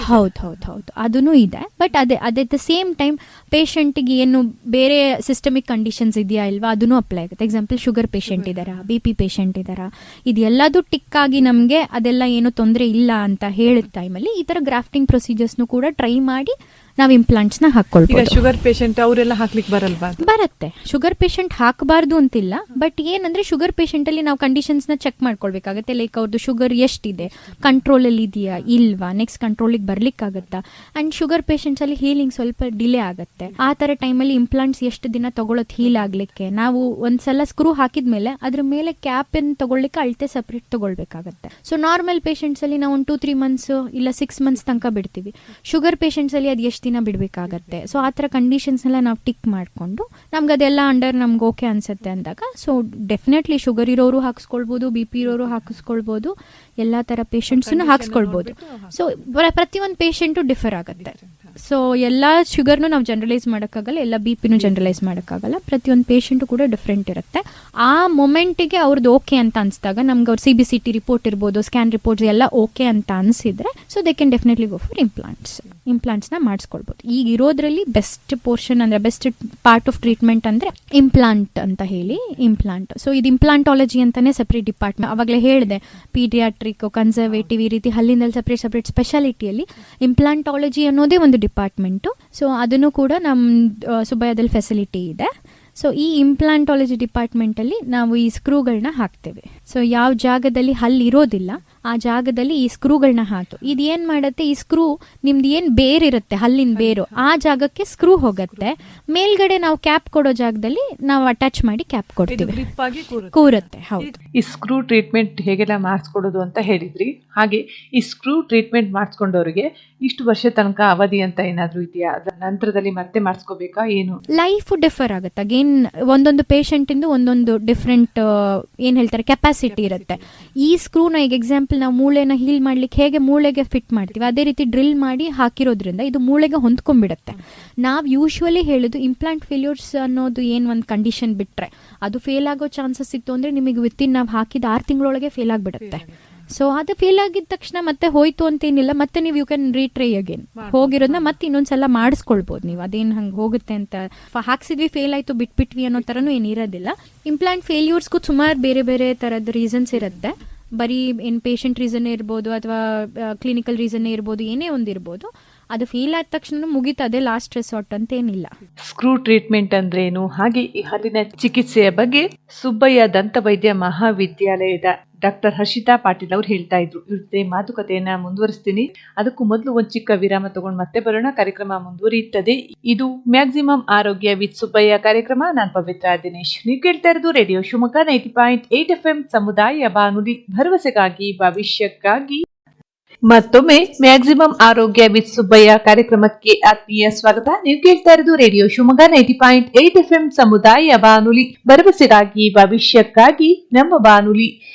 ಹೌದು, ಅದೂ ಇದೆ. ಬಟ್ ಅದೇ ದ ಸೇಮ್ ಟೈಮ್ ಪೇಷಂಟಿಗೆ ಏನು ಬೇರೆ ಸಿಸ್ಟಮಿಕ್ ಕಂಡೀಷನ್ಸ್ ಇದೆಯಾ ಇಲ್ವಾ ಅದೂ ಅಪ್ಲೈ ಆಗುತ್ತೆ. ಎಕ್ಸಾಂಪಲ್ ಶುಗರ್ ಪೇಷಂಟ್ ಇದ್ದಾರಾ, BP ಪೇಷಂಟ್ ಇದ್ದಾರಾ, ಇದೆಲ್ಲದೂ ಟಿಕ್ ಆಗಿ ನಮಗೆ ಅದೆಲ್ಲ ಏನೂ ತೊಂದರೆ ಇಲ್ಲ ಅಂತ ಹೇಳಿದ ಟೈಮಲ್ಲಿ ಈ ಥರ ಗ್ರಾಫ್ಟಿಂಗ್ ಪ್ರೊಸೀಜರ್ಸ್ನು ಕೂಡ ಟ್ರೈ ಮಾಡಿ ನಾವು ಇಂಪ್ಲಾಂಟ್ಸ್ನ ಹಾಕ್ಕೊಳ್ಬೋದು. ಶುಗರ್ ಪೇಷಂಟ್ ಅವರೆಲ್ಲ ಹಾಕ್ಲಿಕ್ಕೆ ಬರಲ್ವಾ? ಬರುತ್ತೆ. ಶುಗರ್ ಪೇಷಂಟ್ ಹಾಕಬಾರ್ದು ಅಂತಿಲ್ಲ. ಬಟ್ ಏನಂದ್ರೆ ಶುಗರ್ ಪೇಷಂಟಲ್ಲಿ ನಾವು ಕಂಡೀಷನ್ಸ್ನ ಚೆಕ್ ಮಾಡ್ಕೊಳ್ಬೇಕಾಗತ್ತೆ. ಲೈಕ್ ಅವ್ರದ್ದು ಶುಗರ್ ಎಷ್ಟಿದೆ, ಕಂಟ್ರೋಲಲ್ಲಿ ಇದೆಯಾ ಇಲ್ವಾ, ನೆಕ್ಸ್ಟ್ ಕಂಟ್ರೋಲಿಗೆ ಬರ್ಲಿಕ್ಕಾಗತ್ತಾ. ಆ್ಯಂಡ್ ಶುಗರ್ ಪೇಷಂಟ್ಸಲ್ಲಿ ಹೀಲಿಂಗ್ ಸ್ವಲ್ಪ ಡಿಲೇ ಆಗುತ್ತೆ. ಆ ಥರ ಟೈಮಲ್ಲಿ ಇಂಪ್ಲಾಂಟ್ಸ್ ಎಷ್ಟು ದಿನ ತಗೊಳ್ಳೋದು ಹೀಲ್ ಆಗಲಿಕ್ಕೆ, ನಾವು ಒಂದ್ಸಲ ಸ್ಕ್ರೂ ಹಾಕಿದ್ಮೇಲೆ ಅದ್ರ ಮೇಲೆ ಕ್ಯಾಪನ್ನು ತಗೊಳ್ಳಿಕ್ಕೆ ಅಳತೆ ಸಪ್ರೇಟ್ ತಗೊಳ್ಬೇಕಾಗತ್ತೆ. ಸೊ ನಾರ್ಮಲ್ ಪೇಷಂಟ್ಸಲ್ಲಿ ನಾವು ಒಂದು 2-3 ಮಂತ್ಸ್ ಇಲ್ಲ 6 ಮಂತ್ಸ್ ತನಕ ಬಿಡ್ತೀವಿ. ಶುಗರ್ ಪೇಷಂಟ್ಸಲ್ಲಿ ಅದು ಎಷ್ಟು ದಿನ ಬಿಡಬೇಕಾಗತ್ತೆ. ಸೊ ಆ ಥರ ಕಂಡೀಷನ್ಸ್ನೆಲ್ಲ ನಾವು ಟಿಕ್ ಮಾಡಿಕೊಂಡು ನಮ್ಗೆ ಅದೆಲ್ಲ ನಮ್ಗೆ ಓಕೆ ಅನ್ಸುತ್ತೆ ಅಂದಾಗ, ಸೊ ಡೆಫಿನೆಟ್ಲಿ ಶುಗರ್ ಇರೋರು ಹಾಕಿಸ್ಕೊಳ್ಬೋದು, BP ಇರೋರು ಹಾಕಿಸ್ಕೊಳ್ಬೋದು, ಎಲ್ಲ ಥರ ಪೇಷಂಟ್ಸನ್ನು ಹಾಕಿಸ್ಕೊಳ್ಬೋದು. ಸೊ ಪ್ರತಿಯೊಂದು ಪೇಷಂಟು ಡಿಫರ್ ಆಗುತ್ತೆ. ಸೊ ಎಲ್ಲ ಶುಗರ್ನು ನಾವು ಜನರಲೈಸ್ ಮಾಡೋಕ್ಕಾಗಲ್ಲ, ಎಲ್ಲ BP ಜನರಲೈಸ್ ಮಾಡೋಕ್ಕಾಗಲ್ಲ. ಪ್ರತಿಯೊಂದು ಪೇಷಂಟು ಕೂಡ ಡಿಫ್ರೆಂಟ್ ಇರುತ್ತೆ. ಆ ಮೊಮೆಂಟಿಗೆ ಅವ್ರದ್ದು ಓಕೆ ಅಂತ ಅನಿಸಿದಾಗ, ನಮ್ಗೆ ಅವ್ರ CBCT ರಿಪೋರ್ಟ್ ಇರ್ಬೋದು, ಸ್ಕ್ಯಾನ್ ರಿಪೋರ್ಟ್ಸ್ ಎಲ್ಲ ಓಕೆ ಅಂತ ಅನಿಸಿದ್ರೆ, so they can definitely go for ಇಂಪ್ಲಾಂಟ್ಸ್ನ ಮಾಡಿಸ್ಕೊಳ್ಬೋದು. ಈಗ ಇರೋದ್ರಲ್ಲಿ ಬೆಸ್ಟ್ ಪೋರ್ಷನ್ ಅಂದರೆ ಬೆಸ್ಟ್ ಪಾರ್ಟ್ ಆಫ್ ಟ್ರೀಟ್ಮೆಂಟ್ ಅಂದರೆ ಇಂಪ್ಲಾಂಟ್ ಅಂತ ಹೇಳಿ, ಇಂಪ್ಲಾಂಟ್. ಸೊ ಇದು ಇಂಪ್ಲಾಂಟಾಲಜಿ ಅಂತಲೇ ಸಪ್ರೇಟ್ ಡಿಪಾರ್ಟ್ಮೆಂಟ್. ಆವಾಗಲೇ ಹೇಳಿದೆ, ಪೀಡಿಯಾಟ್ರಿಕ್, ಕನ್ಸರ್ವೇಟಿವ್ ಈ ರೀತಿ ಹಲ್ಲಿನಲ್ಲಿ ಸಪ್ರೇಟ್ ಸ್ಪೆಷಾಲಿಟಿಯಲ್ಲಿ ಇಂಪ್ಲಾಂಟಾಲಜಿ ಅನ್ನೋದೇ ಒಂದು ಡಿಪಾರ್ಟ್ಮೆಂಟು. ಸೊ ಅದನ್ನು ಕೂಡ ನಮ್ಮ ಸುಬ್ಬಯ್ಯದಲ್ಲಿ ಫೆಸಿಲಿಟಿ ಇದೆ. ಸೊ ಈ ಇಂಪ್ಲಾಂಟಾಲಜಿ ಡಿಪಾರ್ಟ್ಮೆಂಟಲ್ಲಿ ನಾವು ಈ ಸ್ಕ್ರೂಗಳನ್ನ ಹಾಕ್ತೇವೆ. ಸೊ ಯಾವ ಜಾಗದಲ್ಲಿ ಹಲ್ಲು ಇರೋದಿಲ್ಲ ಆ ಜಾಗದಲ್ಲಿ ಈ ಸ್ಕ್ರೂಗಳನ್ನ ಹಾಕಿ, ಇದು ಏನು ಮಾಡುತ್ತೆ, ಈ ಸ್ಕ್ರೂ ನಿಮ್ದು ಏನು ಬೇರಿರುತ್ತೆ, ಹಲ್ಲಿನ ಬೇರು, ಆ ಜಾಗಕ್ಕೆ ಸ್ಕ್ರೂ ಹೋಗುತ್ತೆ. ಮೇಲ್ಗಡೆ ನಾವು ಕ್ಯಾಪ್ ಕೊಡೋ ಜಾಗದಲ್ಲಿ ನಾವು ಅಟ್ಯಾಚ್ ಮಾಡಿ ಕ್ಯಾಪ್ ಕೊಡ್ತೀವಿ, ಕೂರುತ್ತೆ. ಹೌದು. ಈ ಸ್ಕ್ರೂ ಟ್ರೀಟ್ಮೆಂಟ್ ಹೇಗೆಲ್ಲ ಮಾಡಿಸ್ಕೊಡೋದು ಅಂತ ಹೇಳಿದ್ರಿ. ಹಾಗೆ ಈ ಸ್ಕ್ರೂ ಟ್ರೀಟ್ಮೆಂಟ್ ಮಾಡಿಸ್ಕೊಂಡವ್ರಿಗೆ ಇಷ್ಟು ವರ್ಷ ತನಕ ಅವಧಿ ಅಂತ ಏನಾದರೂ ಇದೆಯಾ? ಅದರ ನಂತರದಲ್ಲಿ ಮತ್ತೆ ಮಾಡಿಸ್ಕೋಬೇಕಾ ಏನು? ಲೈಫ್ ಡಿಫರ್ ಆಗುತ್ತೆ. ಅಗೇನ್ ಒಂದೊಂದು ಪೇಷಂಟಿಂದು ಒಂದೊಂದು ಡಿಫ್ರೆಂಟ್ ಏನು ಹೇಳ್ತಾರೆ ಕೆಪಾಸಿಟಿ ಇರುತ್ತೆ. ಈ ಸ್ಕ್ರೂನ ಈಗ ಎಕ್ಸಾಂಪಲ್ ಎಕ್ಸಾಂಪಲ್ ನಾವು ಮೂಳೆನ ಹೀಲ್ ಮಾಡ್ಲಿಕ್ಕೆ ಹೇಗೆ ಮೂಳೆಗೆ ಫಿಟ್ ಮಾಡ್ತೀವಿ ಅದೇ ರೀತಿ ಡ್ರಿಲ್ ಮಾಡಿ ಹಾಕಿರೋದ್ರಿಂದ ಇದು ಮೂಳೆಗೆ ಹೊಂದ್ಕೊಂಡ್ಬಿಡುತ್ತೆ. ನಾವು ಯೂಶ್ವಲಿ ಹೇಳೋದು ಇಂಪ್ಲಾಂಟ್ ಫೇಲ್ಯೂರ್ಸ್ ಅನ್ನೋದು ಏನು ಒಂದು ಕಂಡೀಷನ್ ಬಿಟ್ಟರೆ ಅದು ಫೇಲ್ ಆಗೋ ಚಾನ್ಸಸ್ ಇತ್ತು ಅಂದರೆ ನಿಮಗೆ ವಿತಿನ್ ನಾವು ಹಾಕಿದ 6 ತಿಂಗಳೊಳಗೆ ಫೇಲ್ ಆಗಿಬಿಡುತ್ತೆ. ಸೊ ಅದು ಫೇಲ್ ಆಗಿದ ತಕ್ಷಣ ಮತ್ತೆ ಹೋಯ್ತು ಅಂತೇನಿಲ್ಲ, ಮತ್ತೆ ನೀವು ಯು ಕ್ಯಾನ್ ರೀಟ್ರೈ ಅಗೇನ್. ಹೋಗಿರೋದನ್ನ ಮತ್ತೆ ಇನ್ನೊಂದ್ಸಲ ಮಾಡಿಸ್ಕೊಳ್ಬೋದು ನೀವು. ಅದೇನು ಹಂಗೆ ಹೋಗುತ್ತೆ ಅಂತ ಹಾಕ್ಸಿದ್ವಿ ಫೇಲ್ ಆಯ್ತು ಬಿಟ್ಬಿಟ್ವಿ ಅನ್ನೋ ಥರನೂ ಏನಿರೋದಿಲ್ಲ. ಇಂಪ್ಲಾಂಟ್ ಫೇಲ್ಯೂರ್ಸ್ಗೂ ಸುಮಾರು ಬೇರೆ ಬೇರೆ ಥರದ ರೀಸನ್ಸ್ ಇರುತ್ತೆ. ಬರೀ ಏನು ಪೇಷಂಟ್ ರೀಸನ್ನೇ ಇರ್ಬೋದು ಅಥವಾ ಕ್ಲಿನಿಕಲ್ ರೀಸನ್ನೇ ಇರ್ಬೋದು, ಏನೇ ಒಂದಿರ್ಬೋದು. ಅದು ಫೇಲ್ ಆದ ತಕ್ಷಣ ಮುಗೀತು, ಅದೇ ಲಾಸ್ಟ್ ರೆಸಾರ್ಟ್ ಅಂತ ಏನಿಲ್ಲ. ಸ್ಕ್ರೂ ಟ್ರೀಟ್ಮೆಂಟ್ ಅಂದ್ರೇನು, ಹಾಗೆ ಈ ಹಲ್ಲಿನ ಚಿಕಿತ್ಸೆಯ ಬಗ್ಗೆ ಸುಬ್ಬಯ್ಯ ದಂತ ವೈದ್ಯ ಮಹಾವಿದ್ಯಾಲಯದ ಡಾಕ್ಟರ್ ಹರ್ಷಿತಾ ಪಾಟೀಲ್ ಅವರು ಹೇಳ್ತಾ ಇದ್ರು. ಇವ್ರ ಜೊತೆ ಮಾತುಕತೆಯನ್ನ ಮುಂದುವರಿಸ್ತೀನಿ. ಅದಕ್ಕೂ ಮೊದಲು ಒಂದು ಚಿಕ್ಕ ವಿರಾಮ ತಗೊಂಡು ಮತ್ತೆ ಬರೋಣ. ಕಾರ್ಯಕ್ರಮ ಮುಂದುವರಿಯುತ್ತದೆ. ಇದು ಮ್ಯಾಕ್ಸಿಮಮ್ ಆರೋಗ್ಯ ವಿತ್ ಸುಬ್ಬಯ್ಯ ಕಾರ್ಯಕ್ರಮ. ನಾನು ಪವಿತ್ರ ದಿನೇಶ್. ನೀವು ಕೇಳ್ತಾ ಇರೋದು ರೇಡಿಯೋ ಶಿವಮೊಗ್ಗ 90.8 FM ಸಮುದಾಯ ಬಾನುಲಿ, ಭರವಸೆಗಾಗಿ ಭವಿಷ್ಯಕ್ಕಾಗಿ. ಮತ್ತೊಮ್ಮೆ ಮ್ಯಾಕ್ಸಿಮಮ್ ಆರೋಗ್ಯ ವಿತ್ ಸುಬ್ಬಯ್ಯ ಕಾರ್ಯಕ್ರಮಕ್ಕೆ ಆತ್ಮೀಯ ಸ್ವಾಗತ. ನೀವು ಕೇಳ್ತಾ ಇರೋದು ರೇಡಿಯೋ ಶಿವಮೊಗ್ಗ 90.8 FM ಸಮುದಾಯ ಬಾನುಲಿ, ಭರವಸೆಗಾಗಿ ಭವಿಷ್ಯಕ್ಕಾಗಿ ನಮ್ಮ ಬಾನುಲಿ.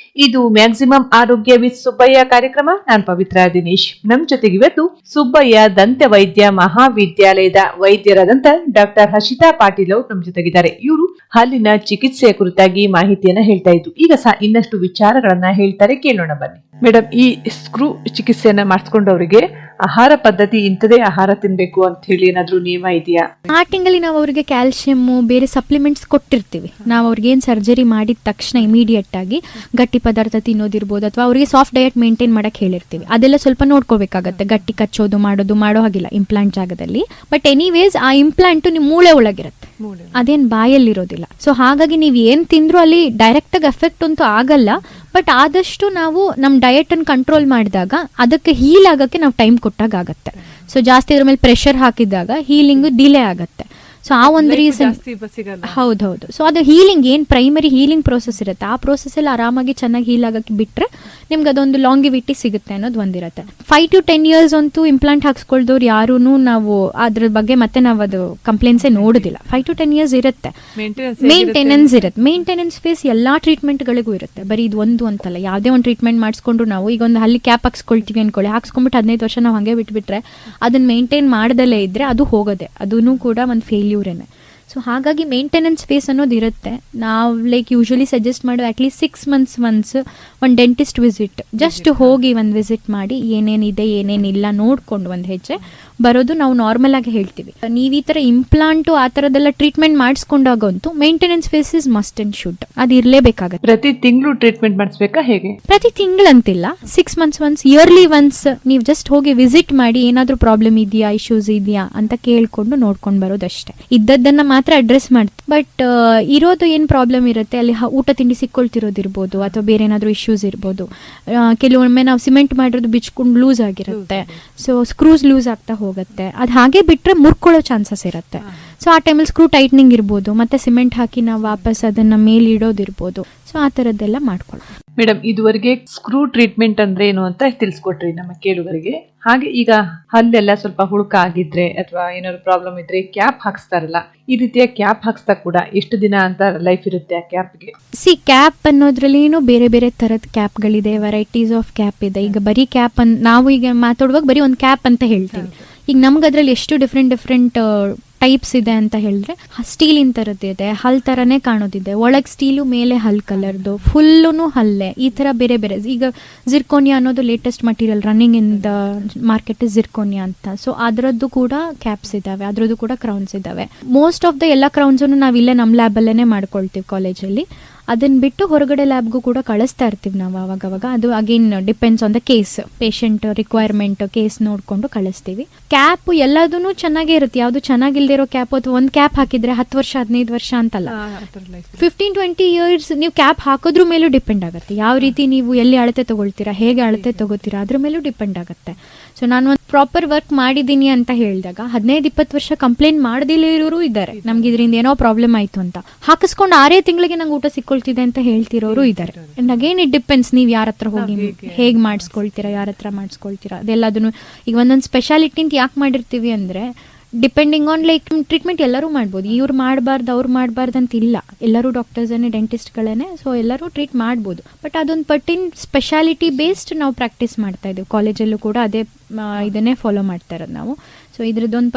ಇದು ಮ್ಯಾಕ್ಸಿಮಮ್ ಆರೋಗ್ಯ ವಿತ್ ಸುಬ್ಬಯ್ಯ ಕಾರ್ಯಕ್ರಮ. ನಾನು ಪವಿತ್ರ ದಿನೇಶ್. ನಮ್ ಜೊತೆಗೆ ಇವತ್ತು ಸುಬ್ಬಯ್ಯ ದಂತ ವೈದ್ಯ ಮಹಾವಿದ್ಯಾಲಯದ ವೈದ್ಯರಾದಂತ ಡಾಕ್ಟರ್ ಹರ್ಷಿತಾ ಪಾಟೀಲ್ ಅವರು ನಮ್ ಜೊತೆಗಿದ್ದಾರೆ. ಇವರು ಹಲ್ಲಿನ ಚಿಕಿತ್ಸೆಯ ಕುರಿತಾಗಿ ಮಾಹಿತಿಯನ್ನ ಹೇಳ್ತಾ ಇದ್ರು. ಈಗ ಸಹ ಇನ್ನಷ್ಟು ವಿಚಾರಗಳನ್ನ ಹೇಳ್ತಾರೆ, ಕೇಳೋಣ ಬನ್ನಿ. ಮೇಡಮ್, ಈ ಸ್ಕ್ರೂ ಚಿಕಿತ್ಸೆಯನ್ನ ಮಾಡಿಸ್ಕೊಂಡವರಿಗೆ ಆಹಾರ ಪದ್ಧತಿ ಇಂಥದೇ ಆಹಾರ ತಿನ್ಬೇಕು ಅಂತ ಹೇಳಿ ಏನಾದ್ರೂ ನಿಯಮ ಇದೆಯಾ? ಸ್ಟಾರ್ಟಿಂಗ್ ಅಲ್ಲಿ ನಾವು ಅವ್ರಿಗೆ ಕ್ಯಾಲ್ಸಿಯಮ್ಮು ಬೇರೆ ಸಪ್ಲಿಮೆಂಟ್ಸ್ ಕೊಟ್ಟಿರ್ತೀವಿ. ನಾವು ಅವ್ರಿಗೆ ಏನು ಸರ್ಜರಿ ಮಾಡಿದ ತಕ್ಷಣ ಇಮಿಡಿಯೇಟ್ ಆಗಿ ಗಟ್ಟಿ ಪದಾರ್ಥ ತಿನ್ನೋದಿರ್ಬೋದು ಅಥವಾ ಅವರಿಗೆ ಸಾಫ್ಟ್ ಡಯಟ್ ಮೇಂಟೈನ್ ಮಾಡಕ್ ಹೇಳಿರ್ತೀವಿ. ಅದೆಲ್ಲ ಸ್ವಲ್ಪ ನೋಡ್ಕೋಬೇಕಾಗತ್ತೆ. ಗಟ್ಟಿ ಕಚ್ಚೋದು ಮಾಡೋ ಹಾಗಿಲ್ಲ ಇಂಪ್ಲಾಂಟ್ ಜಾಗದಲ್ಲಿ. ಬಟ್ ಎನಿವೇಸ್ ಆ ಇಂಪ್ಲಾಂಟ್ ನಿಮ್ಮ ಮೂಳೆ ಒಳಗಿರುತ್ತೆ, ಅದೇನ್ ಬಾಯಲ್ಲಿರೋದಿಲ್ಲ. ಸೊ ಹಾಗಾಗಿ ನೀವು ಏನ್ ತಿಂದ್ರು ಅಲ್ಲಿ ಡೈರೆಕ್ಟ್ ಆಗಿ ಎಫೆಕ್ಟ್ ಅಂತೂ ಆಗಲ್ಲ. ಬಟ್ ಆದಷ್ಟು ನಾವು ನಮ್ಮ ಡಯಟ್ ಅನ್ನು ಕಂಟ್ರೋಲ್ ಮಾಡಿದಾಗ ಅದಕ್ಕೆ ಹೀಲ್ ಆಗಕ್ಕೆ ನಾವು ಟೈಮ್ ಕೊಟ್ಟಾಗ ಆಗತ್ತೆ. ಸೊ ಜಾಸ್ತಿ ಅದ್ರ ಮೇಲೆ ಪ್ರೆಷರ್ ಹಾಕಿದಾಗ ಹೀಲಿಂಗ್ ಡಿಲೇ ಆಗತ್ತೆ. ಸೊ ಆ ಒಂದು ರೀಸನ್. ಹೌದೌದು. ಸೊ ಅದು ಹೀಲಿಂಗ್ ಏನು ಪ್ರೈಮರಿ ಹೀಲಿಂಗ್ ಪ್ರೋಸೆಸ್ ಇರುತ್ತೆ, ಆ ಪ್ರೋಸೆಸ್ ಎಲ್ಲ ಆರಾಮಾಗಿ ಚೆನ್ನಾಗಿ ಹೀಲ್ ಆಗಕ್ಕೆ ಬಿಟ್ರೆ ನಿಮ್ಗೆ ಅದೊಂದು ಲಾಂಗಿವಿಟಿ ಸಿಗುತ್ತೆ ಅನ್ನೋದು ಒಂದಿರುತ್ತೆ. 5 to 10 years ಅಂತೂ ಇಂಪ್ಲಾಂಟ್ ಹಾಕ್ಸ್ಕೊಳ್ದವ್ರು ಯಾರೂ ನಾವು ಅದ್ರ ಬಗ್ಗೆ ಮತ್ತೆ ನಾವು ಅದು ಕಂಪ್ಲೇಂಟ್ಸೇ ನೋಡೋದಿಲ್ಲ. 5 to 10 years ಇರುತ್ತೆ, ಮೇಂಟೆನೆನ್ಸ್ ಇರುತ್ತೆ. ಮೇಂಟೆನೆನ್ಸ್ ಫೇಸ್ ಎಲ್ಲಾ ಟ್ರೀಟ್ಮೆಂಟ್ಗಳಿಗೂ ಇರುತ್ತೆ. ಬರೀ ಇದು ಒಂದು ಅಂತಲ್ಲ, ಯಾವುದೇ ಒಂದು ಟ್ರೀಟ್ಮೆಂಟ್ ಮಾಡಿಸ್ಕೊಂಡ್ರು ನಾವು ಈಗ ಒಂದು ಹಲ್ಲಿ ಕ್ಯಾಪ್ ಹಾಕ್ಸ್ಕೊಳ್ತೀವಿ ಅನ್ಕೊಳ್ಳಿ, ಹಾಕ್ಸ್ಕೊಂಡ್ಬಿಟ್ಟು 15 ವರ್ಷ ನಾವು ಹಂಗೆ ಬಿಟ್ಬಿಟ್ರೆ ಅದನ್ನ ಮೇಂಟೈನ್ ಮಾಡ್ದಲೇ ಇದ್ರೆ ಅದು ಹೋಗೋದೆ, ಅದೂ ಕೂಡ ಒಂದು ಫೇಲ್ಯೂರೇನೆ. ಸೊ ಹಾಗಾಗಿ ಮೇಂಟೆನೆನ್ಸ್ ಫೇಸ್ ಅನ್ನೋದು ಇರುತ್ತೆ. ನಾವು ಲೈಕ್ ಯೂಶಲಿ ಸಜೆಸ್ಟ್ ಮಾಡೋ ಅಟ್ಲೀಸ್ಟ್ 6 months ಒನ್ಸ್ ಒಂದು ಡೆಂಟಿಸ್ಟ್ ವಿಸಿಟ್, ಜಸ್ಟ್ ಹೋಗಿ ಒಂದು ವಿಸಿಟ್ ಮಾಡಿ ಏನೇನಿದೆ ಏನೇನಿಲ್ಲ ನೋಡ್ಕೊಂಡು ಒಂದು ಹೆಜ್ಜೆ ಬರೋದು ನಾವು ನಾರ್ಮಲ್ ಆಗಿ ಹೇಳ್ತೀವಿ. ನೀವು ಈ ಥರ ಇಂಪ್ಲಾಂಟು ಆ ಥರದ್ದೆಲ್ಲ ಟ್ರೀಟ್ಮೆಂಟ್ ಮಾಡಿಸ್ಕೊಂಡಾಗಂತೂ maintenance phase is must and should, ಅದು ಇರಲೇಬೇಕಾಗುತ್ತೆ. ಪ್ರತಿ ತಿಂಗಳು ಟ್ರೀಟ್ಮೆಂಟ್ ಮಾಡಿಸ್ಬೇಕಾ ಹೇಗೆ? ಪ್ರತಿ ತಿಂಗಳಂತಿಲ್ಲ, 6 months ಒನ್ಸ್, ಇಯರ್ಲಿ ಒನ್ಸ್ ನೀವು ಜಸ್ಟ್ ಹೋಗಿ ವಿಸಿಟ್ ಮಾಡಿ ಏನಾದರೂ ಪ್ರಾಬ್ಲಮ್ ಇದೆಯಾ, ಇಶ್ಯೂಸ್ ಇದೆಯಾ ಅಂತ ಕೇಳ್ಕೊಂಡು ನೋಡ್ಕೊಂಡು ಬರೋದಷ್ಟೇ. ಇದ್ದದ್ದನ್ನ ಮಾತ್ರ ಅಡ್ರೆಸ್ ಮಾಡ್ತೀವಿ. ಬಟ್ ಇರೋದು ಏನು ಪ್ರಾಬ್ಲಮ್ ಇರುತ್ತೆ ಅಲ್ಲಿ, ಊಟ ತಿಂಡಿ ಸಿಕ್ಕೊಳ್ತಿರೋದಿರ್ಬೋದು ಅಥವಾ ಬೇರೆ ಏನಾದರೂ ಇಶ್ಯೂಸ್ ಇರ್ಬೋದು. ಕೆಲವೊಮ್ಮೆ ನಾವು ಸಿಮೆಂಟ್ ಮಾಡಿರೋದು ಬಿಚ್ಕೊಂಡು ಲೂಸ್ ಆಗಿರುತ್ತೆ, ಸೊ ಸ್ಕ್ರೂಸ್ ಲೂಸ್ ಆಗ್ತಾ ಹೋಗುತ್ತೆ. ಅದು ಹಾಗೆ ಬಿಟ್ಟರೆ ಮುರ್ಕೊಳ್ಳೋ ಚಾನ್ಸಸ್ ಇರುತ್ತೆ. ಸೊ ಆ ಟೈಮಲ್ಲಿ ಸ್ಕ್ರೂ ಟೈಟ್ನಿಂಗ್ ಇರ್ಬೋದು, ಮತ್ತೆ ಸಿಮೆಂಟ್ ಹಾಕಿ ನಾವು ವಾಪಸ್ ಅದನ್ನ ಮೇಲೆ ಇಡೋದಿರ್ಬೋದು. ಸೊ ಆ ಥರದ್ದೆಲ್ಲ ಮಾಡ್ಕೊಳ್ಳೋದು. ಮೇಡಮ್, ಇದುವರೆಗೆ ಸ್ಕ್ರೂ ಟ್ರೀಟ್ಮೆಂಟ್ ಅಂದ್ರೆ ಏನು ಅಂತ ತಿಳಿಸ್ಕೊಟ್ರಿ ನಮ್ಮ ಕೇಳುಗರಿಗೆ. ಹಾಗೆ ಈಗ ಹಲ್ಲೆಲ್ಲ ಸ್ವಲ್ಪ ಹುಳುಕ ಆಗಿದ್ರೆ ಅಥವಾ ಏನಾದ್ರು ಪ್ರಾಬ್ಲಮ್ ಇದ್ರೆ ಕ್ಯಾಪ್ ಹಾಕ್ಸ್ತಾರಲ್ಲ, ಈ ರೀತಿಯ ಕ್ಯಾಪ್ ಹಾಕ್ಸ್ತಾ ಕೂಡ ಎಷ್ಟು ದಿನ ಅಂತ ಲೈಫ್ ಇರುತ್ತೆ ಆ ಕ್ಯಾಪ್ಗೆ? ಕ್ಯಾಪ್ ಅನ್ನೋದ್ರಲ್ಲಿ ಬೇರೆ ಬೇರೆ ತರದ ಕ್ಯಾಪ್ಗಳಿದೆ, ವೆರೈಟೀಸ್ ಆಫ್ ಕ್ಯಾಪ್ ಇದೆ. ಈಗ ಬರೀ ಕ್ಯಾಪ್ ನಾವು ಈಗ ಮಾತಾಡುವಾಗ ಬರೀ ಒಂದು ಕ್ಯಾಪ್ ಅಂತ ಹೇಳ್ತೀವಿ. ಈಗ ನಮ್ಗೆ ಅದ್ರಲ್ಲಿ ಎಷ್ಟು ಡಿಫ್ರೆಂಟ್ ಟೈಪ್ಸ್ ಇದೆ ಅಂತ ಹೇಳಿದ್ರೆ, ಸ್ಟೀಲಿನ ಥರದ್ದಿದೆ, ಹಲ್ ಥರನೇ ಕಾಣೋದಿದೆ, ಒಳಗೆ ಸ್ಟೀಲು ಮೇಲೆ ಹಲ್ ಕಲರ್ದು, ಫುಲ್ಲೂ ಹಲ್ಲೆ, ಈ ಥರ ಬೇರೆ ಬೇರೆ. ಈಗ ಜಿರ್ಕೋನಿಯಾ ಅನ್ನೋದು latest material running in the market zirconia ಅಂತ. ಸೊ ಅದರದ್ದು ಕೂಡ ಕ್ಯಾಪ್ಸ್ ಇದ್ದಾವೆ, ಅದರದ್ದು ಕೂಡ ಕ್ರೌನ್ಸ್ ಇದ್ದಾವೆ. ಮೋಸ್ಟ್ ಆಫ್ ದ ಎಲ್ಲ ಕ್ರೌನ್ಸನ್ನು ನಾವು ಇಲ್ಲೇ ನಮ್ಮ ಲ್ಯಾಬಲ್ಲೇ ಮಾಡ್ಕೊಳ್ತೀವಿ ಕಾಲೇಜಲ್ಲಿ. ಅದನ್ನ ಬಿಟ್ಟು ಹೊರಗಡೆ ಲ್ಯಾಬ್ಗೂ ಕೂಡ ಕಳಿಸ್ತಾ ಇರ್ತೀವಿ ನಾವು ಅವಾಗವಾಗ. ಅದು again depends on the case, patient requirement case ನೋಡ್ಕೊಂಡು ಕಳಿಸ್ತೀವಿ. ಕ್ಯಾಪ್ ಎಲ್ಲದೂ ಚೆನ್ನಾಗೇ ಇರುತ್ತೆ, ಯಾವುದು ಚೆನ್ನಾಗಿಲ್ದೇ ಇರೋ ಕ್ಯಾಪ್ ಅಥವಾ ಒಂದು ಕ್ಯಾಪ್ ಹಾಕಿದ್ರೆ 10 ವರ್ಷ 15 ವರ್ಷ ಅಂತಲ್ಲ, 15-20 years ನೀವು ಕ್ಯಾಪ್ ಹಾಕೋದ್ರ ಮೇಲೂ ಡಿಪೆಂಡ್ ಆಗುತ್ತೆ. ಯಾವ ರೀತಿ ನೀವು ಎಲ್ಲಿ ಅಳತೆ ತಗೊಳ್ತೀರಾ, ಹೇಗೆ ಅಳತೆ ತಗೋತೀರಾ ಅದ್ರ ಮೇಲೂ ಡಿಪೆಂಡ್ ಆಗುತ್ತೆ. ಸೊ ನಾನು ಒಂದು ಪ್ರಾಪರ್ ವರ್ಕ್ ಮಾಡಿದ್ದೀನಿ ಅಂತ ಹೇಳಿದಾಗ 15-20 ವರ್ಷ ಕಂಪ್ಲೇಂಟ್ ಮಾಡದಿಲ್ಲ ಇರೋರು ಇದ್ದಾರೆ. ನಮ್ಗೆ ಇದರಿಂದ ಏನೋ ಪ್ರಾಬ್ಲಮ್ ಆಯ್ತು ಅಂತ ಹಾಕಿಸ್ಕೊಂಡು 6 ತಿಂಗಳಿಗೆ ನಂಗೆ ಊಟ ಸಿಕ್ಕೊಳ್ತಿದೆ ಅಂತ ಹೇಳ್ತಿರೋರು ಇದ್ದಾರೆ. ಅಂಡ್ ಅಗೇನ್ ಇಟ್ ಡಿಪೆಂಡ್ಸ್ ನೀವು ಯಾರ ಹತ್ರ ಹೋಗಿ ಹೇಗೆ ಮಾಡಿಸ್ಕೊಳ್ತೀರಾ, ಯಾರ ಹತ್ರ ಮಾಡಿಸ್ಕೊಳ್ತೀರಾ ಅದೆಲ್ಲದನ್ನು. ಈಗ ಒಂದೊಂದು ಸ್ಪೆಷಾಲಿಟಿ ಅಂತ ಯಾಕೆ ಮಾಡಿರ್ತೀವಿ ಅಂದರೆ, ಡಿಪೆಂಡಿಂಗ್ ಆನ್ ಲೈಕ್ ಟ್ರೀಟ್ಮೆಂಟ್ ಎಲ್ಲರೂ ಮಾಡ್ಬೋದು, ಇವ್ರು ಮಾಡಬಾರ್ದು ಅವ್ರು ಮಾಡಬಾರ್ದು ಅಂತ ಇಲ್ಲ, ಎಲ್ಲರೂ ಡಾಕ್ಟರ್ಸನ್ನೇ ಡೆಂಟಿಸ್ಟ್ಗಳೇ, ಸೊ ಎಲ್ಲರೂ ಟ್ರೀಟ್ ಮಾಡ್ಬೋದು. ಬಟ್ ಅದೊಂದು ಸ್ಪೆಷಾಲಿಟಿ ಬೇಸ್ಡ್ ನಾವು ಪ್ರಾಕ್ಟೀಸ್ ಮಾಡ್ತಾ ಇದ್ದೀವಿ ಕಾಲೇಜಲ್ಲೂ ಕೂಡ ಅದೇ ಇದನ್ನೇ ಫಾಲೋ ಮಾಡ್ತಾ ಇರೋದು ನಾವು. ಸೊ ಇದ್ರದ್ದೊಂದು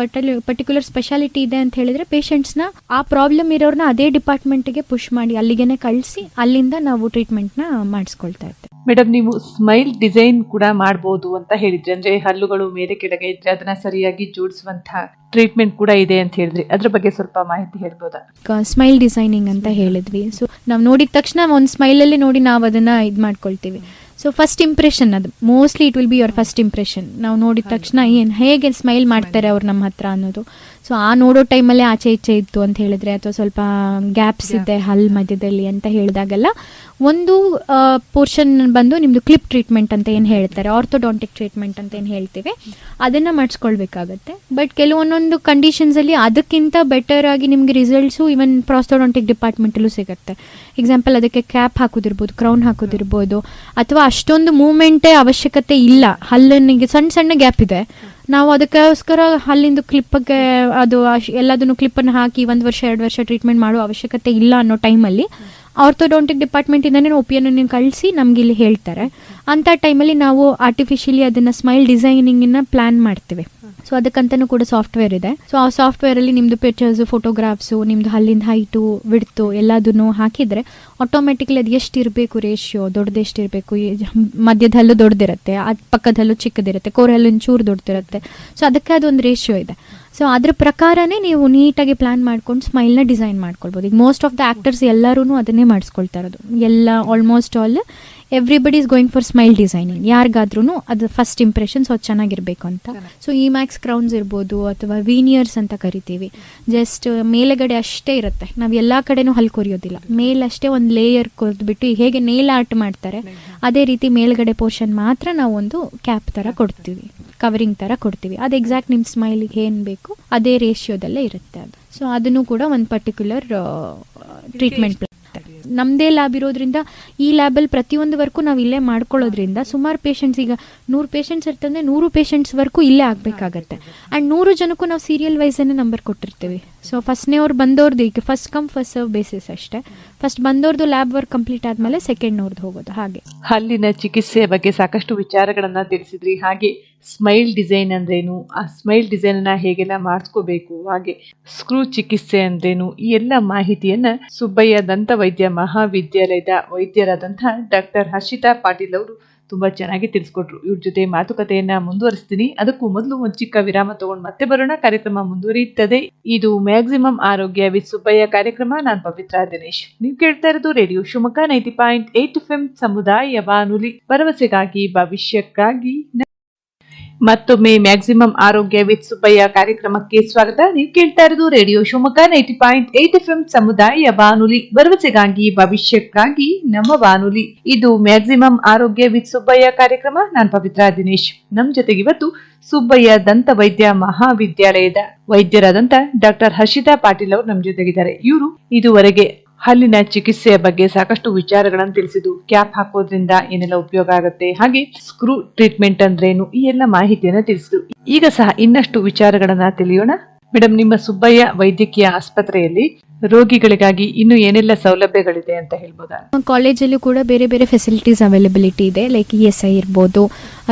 ಪರ್ಟಿಕ್ಯುಲರ್ ಸ್ಪೆಷಾಲಿಟಿ ಇದೆ ಅಂತ ಹೇಳಿದ್ರೆ ಪೇಷಂಟ್ಸ್ನ ಆ ಪ್ರಾಬ್ಲಮ್ ಇರೋರನ್ನ ಅದೇ ಡಿಪಾರ್ಟ್ಮೆಂಟ್ಗೆ ಪುಷ್ ಮಾಡಿ ಅಲ್ಲಿಗೆ ಕಳಿಸಿ ಅಲ್ಲಿಂದ ನಾವು ಟ್ರೀಟ್ಮೆಂಟ್ನ ಮಾಡಿಸ್ಕೊಳ್ತಾ ಇರ್ತೀವಿ. ಮೇಡಮ್, ನೀವು ಸ್ಮೈಲ್ ಡಿಸೈನ್ ಕೂಡ ಮಾಡಬಹುದು ಅಂತ ಹೇಳಿದ್ರಿ, ಅಂದ್ರೆ ಹಲ್ಲುಗಳು ಮೇಲೆ ಕೆಳಗೆ ಇದ್ರೆ ಅದನ್ನ ಸರಿಯಾಗಿ ಜೋಡಿಸುವಂತಹ ಟ್ರೀಟ್ಮೆಂಟ್ ಕೂಡ ಇದೆ ಅಂತ ಹೇಳಿದ್ರಿ. ಅದ್ರ ಬಗ್ಗೆ ಸ್ವಲ್ಪ ಮಾಹಿತಿ ಹೇಳ್ಬೋದಾ? ಸ್ಮೈಲ್ ಡಿಸೈನಿಂಗ್ ಅಂತ ಹೇಳಿದ್ವಿ. ಸೊ ನಾವು ನೋಡಿದ ತಕ್ಷಣ ಒಂದು ಸ್ಮೈಲಲ್ಲಿ ನೋಡಿ ನಾವು ಅದನ್ನ ಇದು ಮಾಡ್ಕೊಳ್ತೀವಿ. ಸೊ ಫಸ್ಟ್ ಇಂಪ್ರೆಷನ್ ಅದು mostly it will be your first impression. ನಾವು ನೋಡಿದ ತಕ್ಷಣ ಹೇಗೆ ಸ್ಮೈಲ್ ಮಾಡ್ತಾರೆ ಅವ್ರು ನಮ್ಮ ಹತ್ರ ಅನ್ನೋದು. ಸೊ ಆ ನೋಡೋ ಟೈಮಲ್ಲೇ ಆಚೆ ಈಚೆ ಇತ್ತು ಅಂತ ಹೇಳಿದ್ರೆ ಅಥವಾ ಸ್ವಲ್ಪ ಗ್ಯಾಪ್ಸ್ ಇದೆ ಹಲ್ ಮಧ್ಯದಲ್ಲಿ ಅಂತ ಹೇಳಿದಾಗೆಲ್ಲ ಒಂದು ಪೋರ್ಷನ್ ಬಂದು ನಿಮ್ಮದು ಕ್ಲಿಪ್ ಟ್ರೀಟ್ಮೆಂಟ್ ಅಂತ ಏನು ಹೇಳ್ತಾರೆ, ಆರ್ಥೋಡಾಂಟಿಕ್ ಟ್ರೀಟ್ಮೆಂಟ್ ಅಂತ ಏನು ಹೇಳ್ತೀವಿ, ಅದನ್ನು ಮಾಡಿಸ್ಕೊಳ್ಬೇಕಾಗತ್ತೆ. ಬಟ್ ಕೆಲವೊಂದೊಂದು ಕಂಡೀಷನ್ಸಲ್ಲಿ ಅದಕ್ಕಿಂತ ಬೆಟರ್ ಆಗಿ ನಿಮಗೆ ರಿಸಲ್ಟ್ಸು ಈವನ್ ಪ್ರಾಸ್ಥೋಡಾಂಟಿಕ್ ಡಿಪಾರ್ಟ್ಮೆಂಟಲ್ಲೂ ಸಿಗುತ್ತೆ. ಎಕ್ಸಾಂಪಲ್ ಅದಕ್ಕೆ ಕ್ಯಾಪ್ ಹಾಕೋದಿರ್ಬೋದು, ಕ್ರೌನ್ ಹಾಕೋದಿರ್ಬೋದು, ಅಥವಾ ಅಷ್ಟೊಂದು ಮೂವ್ಮೆಂಟೇ ಅವಶ್ಯಕತೆ ಇಲ್ಲ, ಹಲ್ಲಿನಿಗೆ ಸಣ್ಣ ಸಣ್ಣ ಗ್ಯಾಪ್ ಇದೆ, ನಾವು ಅದಕ್ಕೋಸ್ಕರ ಹಲ್ಲಿಂದು ಕ್ಲಿಪ್ಗೆ ಅದು ಎಲ್ಲದನ್ನು ಕ್ಲಿಪ್ಪನ್ನು ಹಾಕಿ 1 ವರ್ಷ 2 ವರ್ಷ ಟ್ರೀಟ್ಮೆಂಟ್ ಮಾಡೋ ಅವಶ್ಯಕತೆ ಇಲ್ಲ ಅನ್ನೋ ಟೈಮಲ್ಲಿ ಆರ್ಥೋಡಾಂಟಿಕ್ ಡಿಪಾರ್ಟ್ಮೆಂಟಿಂದನೇ ಒಪಿನಿಯನ್ ಕಳಿಸಿ ನಮ್ಗೆ ಇಲ್ಲಿ ಹೇಳ್ತಾರೆ. ಅಂಥ ಟೈಮಲ್ಲಿ ನಾವು ಆರ್ಟಿಫಿಷಿಯಲಿ ಅದನ್ನು ಸ್ಮೈಲ್ ಡಿಸೈನಿಂಗನ್ನು ಪ್ಲ್ಯಾನ್ ಮಾಡ್ತೀವಿ. ಸೊ ಅದಕ್ಕಂತನೂ ಕೂಡ ಸಾಫ್ಟ್ವೇರ್ ಇದೆ. ಸೊ ಆ ಸಾಫ್ಟ್ವೇರಲ್ಲಿ ನಿಮ್ಮದು ಪಿಕ್ಚರ್ಸು, ಫೋಟೋಗ್ರಾಫ್ಸು, ನಿಮ್ಮದು ಹಲ್ಲಿಂದ ಹೈಟು, ವಿಡ್ತು ಎಲ್ಲದನ್ನು ಹಾಕಿದರೆ ಆಟೋಮೆಟಿಕ್ಲಿ ಅದು ಎಷ್ಟು ಇರಬೇಕು ರೇಷಿಯೋ, ದೊಡ್ಡದು ಎಷ್ಟು ಇರಬೇಕು, ಮಧ್ಯದ ಹಲ್ಲು ದೊಡ್ಡದಿರುತ್ತೆ, ಅದು ಪಕ್ಕದ ಹಲ್ಲು ಚಿಕ್ಕದಿರುತ್ತೆ, ಕೋರೆ ಹಲ್ಲು ಚೂರು ದೊಡ್ಡದಿರುತ್ತೆ. ಸೊ ಅದಕ್ಕೆ ಅದೊಂದು ರೇಷಿಯೋ ಇದೆ. ಸೊ ಅದ್ರ ಪ್ರಕಾರನೇ ನೀವು ನೀಟಾಗಿ ಪ್ಲ್ಯಾನ್ ಮಾಡ್ಕೊಂಡು ಸ್ಮೈಲ್ನ ಡಿಸೈನ್ ಮಾಡ್ಕೊಳ್ಬೋದು. ಈಗ ಮೋಸ್ಟ್ ಆಫ್ ದ ಆ್ಯಕ್ಟರ್ಸ್ ಎಲ್ಲರೂ ಅದನ್ನೇ ಮಾಡಿಸ್ಕೊಳ್ತಾ ಇರೋದು. ಎಲ್ಲ almost all everybody is going for smile designing. ಯಾರಿಗಾದ್ರೂ ಅದು ಫಸ್ಟ್ ಇಂಪ್ರೆಷನ್ ಸೊ ಚೆನ್ನಾಗಿರಬೇಕು ಅಂತ. ಸೊ ಈ ಮ್ಯಾಕ್ಸ್ ಕ್ರೌನ್ಸ್ ಇರ್ಬೋದು ಅಥವಾ ವೀನಿಯರ್ಸ್ ಅಂತ ಕರಿತೀವಿ. ಜಸ್ಟ್ ಮೇಲೆಗಡೆ ಅಷ್ಟೇ ಇರುತ್ತೆ, ನಾವು ಎಲ್ಲ ಕಡೆನೂ ಹಲ್ಲು ಕೊರಿಯೋದಿಲ್ಲ, ಮೇಲಷ್ಟೇ ಒಂದು ಲೇಯರ್ ಕೊರೆದ್ಬಿಟ್ಟು ಹೇಗೆ ನೇಲ್ ಆರ್ಟ್ ಮಾಡ್ತಾರೆ ಅದೇ ರೀತಿ ಮೇಲ್ಗಡೆ ಪೋರ್ಷನ್ ಮಾತ್ರ ನಾವು ಒಂದು ಕ್ಯಾಪ್ ಥರ ಕೊಡ್ತೀವಿ, ಕವರಿಂಗ್ ಥರ ಕೊಡ್ತೀವಿ. ಅದು ಎಕ್ಸಾಕ್ಟ್ ನಿಮ್ಮ ಸ್ಮೈಲಿಗೆ ಏನು ಬೇಕು ಅದೇ ರೇಷಿಯೋದಲ್ಲೇ ಇರುತ್ತೆ ಅದು. ಸೊ ಅದನ್ನು ಕೂಡ ಒಂದು ಪರ್ಟಿಕ್ಯುಲರ್ ಟ್ರೀಟ್ಮೆಂಟ್ ನಮ್ಮದೇ ಲ್ಯಾಬ್ ಇರೋದ್ರಿಂದ ಈ ಲ್ಯಾಬಲ್ಲಿ ಪ್ರತಿಯೊಂದು ವರ್ಕು ನಾವು ಇಲ್ಲೇ ಮಾಡ್ಕೊಳ್ಳೋದ್ರಿಂದ ಸುಮಾರು ಪೇಷಂಟ್ಸ್, ಈಗ 100 ಪೇಷಂಟ್ಸ್ ಇರ್ತಂದ್ರೆ 100 ಪೇಷಂಟ್ಸ್ ವರ್ಕು ಇಲ್ಲೇ ಆಗಬೇಕಾಗತ್ತೆ. ಆ್ಯಂಡ್ 100 ಜನಕ್ಕೂ ನಾವು ಸೀರಿಯಲ್ ವೈಸನ್ನೇ ನಂಬರ್ ಕೊಟ್ಟಿರ್ತೀವಿ. ಸೊ ಫಸ್ಟ್ನೇ ಅವ್ರು ಬಂದವ್ರದ್ದು ಈಗ first come first serve basis ಅಷ್ಟೇ. ಫಸ್ಟ್ ಬಂದವ್ರದ್ದು ಲ್ಯಾಬ್ ವರ್ಕ್ ಕಂಪ್ಲೀಟ್ ಆದಮೇಲೆ ಸೆಕೆಂಡ್ನವ್ರದ್ದು ಹೋಗೋದು. ಹಾಗೆ ಹಲ್ಲಿನ ಚಿಕಿತ್ಸೆಯ ಬಗ್ಗೆ ಸಾಕಷ್ಟು ವಿಚಾರಗಳನ್ನ ತಿಳಿಸಿದ್ರಿ. ಹಾಗೆ ಸ್ಮೈಲ್ ಡಿಸೈನ್ ಅಂದ್ರೇನು, ಆ ಸ್ಮೈಲ್ ಡಿಸೈನ್ ಹೇಗೆಲ್ಲ ಮಾಡಿಸ್ಕೋಬೇಕು, ಹಾಗೆ ಸ್ಕ್ರೂ ಚಿಕಿತ್ಸೆ ಅಂದ್ರೇನು, ಈ ಎಲ್ಲ ಮಾಹಿತಿಯನ್ನ ಸುಬ್ಬಯ್ಯ ದಂತ ವೈದ್ಯ ಮಹಾವಿದ್ಯಾಲಯದ ವೈದ್ಯರಾದಂತಹ ಡಾಕ್ಟರ್ ಹರ್ಷಿತಾ ಪಾಟೀಲ್ ಅವರು ತುಂಬಾ ಚೆನ್ನಾಗಿ ತಿಳಿಸ್ಕೊಟ್ರು. ಇವ್ರ ಜೊತೆ ಮಾತುಕತೆಯನ್ನ ಮುಂದುವರಿಸ್ತೀನಿ. ಅದಕ್ಕೂ ಮೊದಲು ಒಂದು ಚಿಕ್ಕ ವಿರಾಮ ತಗೊಂಡು ಮತ್ತೆ ಬರೋಣ. ಕಾರ್ಯಕ್ರಮ ಮುಂದುವರಿಯುತ್ತದೆ. ಇದು ಮ್ಯಾಕ್ಸಿಮಮ್ ಆರೋಗ್ಯ ವಿತ್ ಸುಬ್ಬಯ್ಯ ಕಾರ್ಯಕ್ರಮ. ನಾನು ಪವಿತ್ರ ದಿನೇಶ್. ನೀವು ಕೇಳ್ತಾ ಇರೋದು ರೇಡಿಯೋ ಶಿವಮೊಗ್ಗ 90.8 FM ಸಮುದಾಯ ಬಾನುಲಿ, ಭರವಸೆಗಾಗಿ ಭವಿಷ್ಯಕ್ಕಾಗಿ. ಮತ್ತೊಮ್ಮೆ ಮ್ಯಾಕ್ಸಿಮಮ್ ಆರೋಗ್ಯ ವಿತ್ ಸುಬ್ಬಯ್ಯ ಕಾರ್ಯಕ್ರಮಕ್ಕೆ ಸ್ವಾಗತ. ನೀವು ಕೇಳ್ತಾ ಇರೋದು ರೇಡಿಯೋ ಶಿವಮೊಗ್ಗ 90.8 FM ಸಮುದಾಯ ಬಾನುಲಿ, ಭರವಸೆಗಾಗಿ ಭವಿಷ್ಯಕ್ಕಾಗಿ ನಮ್ಮ ಬಾನುಲಿ. ಇದು ಮ್ಯಾಕ್ಸಿಮಮ್ ಆರೋಗ್ಯ ವಿತ್ ಸುಬ್ಬಯ್ಯ ಕಾರ್ಯಕ್ರಮ. ನಾನು ಪವಿತ್ರ ದಿನೇಶ್. ನಮ್ ಜೊತೆಗೆ ಇವತ್ತು ಸುಬ್ಬಯ್ಯ ದಂತ ವೈದ್ಯ ಮಹಾವಿದ್ಯಾಲಯದ ವೈದ್ಯರಾದಂತ ಡಾಕ್ಟರ್ ಹರ್ಷಿತಾ ಪಾಟೀಲ್ ಅವರು ನಮ್ ಜೊತೆಗಿದ್ದಾರೆ. ಇವರು ಇದುವರೆಗೆ ಹಲ್ಲಿನ ಚಿಕಿತ್ಸೆಯ ಬಗ್ಗೆ ಸಾಕಷ್ಟು ವಿಚಾರಗಳನ್ನು ತಿಳಿಸಿದ್ದು, ಕ್ಯಾಪ್ ಹಾಕೋದ್ರಿಂದ ಏನೆಲ್ಲ ಉಪಯೋಗ ಆಗುತ್ತೆ, ಹಾಗೆ ಸ್ಕ್ರೂ ಟ್ರೀಟ್ಮೆಂಟ್ ಅಂದ್ರೇನು, ಈ ಎಲ್ಲ ಮಾಹಿತಿಯನ್ನ ತಿಳಿಸಿದ್ರು. ಈಗ ಸಹ ಇನ್ನಷ್ಟು ವಿಚಾರಗಳನ್ನ ತಿಳಿಯೋಣ. ಮೇಡಮ್, ನಿಮ್ಮ ಸುಬ್ಬಯ್ಯ ವೈದ್ಯಕೀಯ ಆಸ್ಪತ್ರೆಯಲ್ಲಿ ರೋಗಿಗಳಿಗಾಗಿ ಇನ್ನು ಏನೆಲ್ಲ ಸೌಲಭ್ಯಗಳಿದೆ ಅಂತ ಹೇಳ್ಬೋದಾ? ಕಾಲೇಜಲ್ಲೂ ಕೂಡ ಬೇರೆ ಬೇರೆ ಫೆಸಿಲಿಟೀಸ್ ಅವೈಲಬಿಲಿಟಿ ಇದೆ. ಲೈಕ್ ESI ಇರ್ಬೋದು,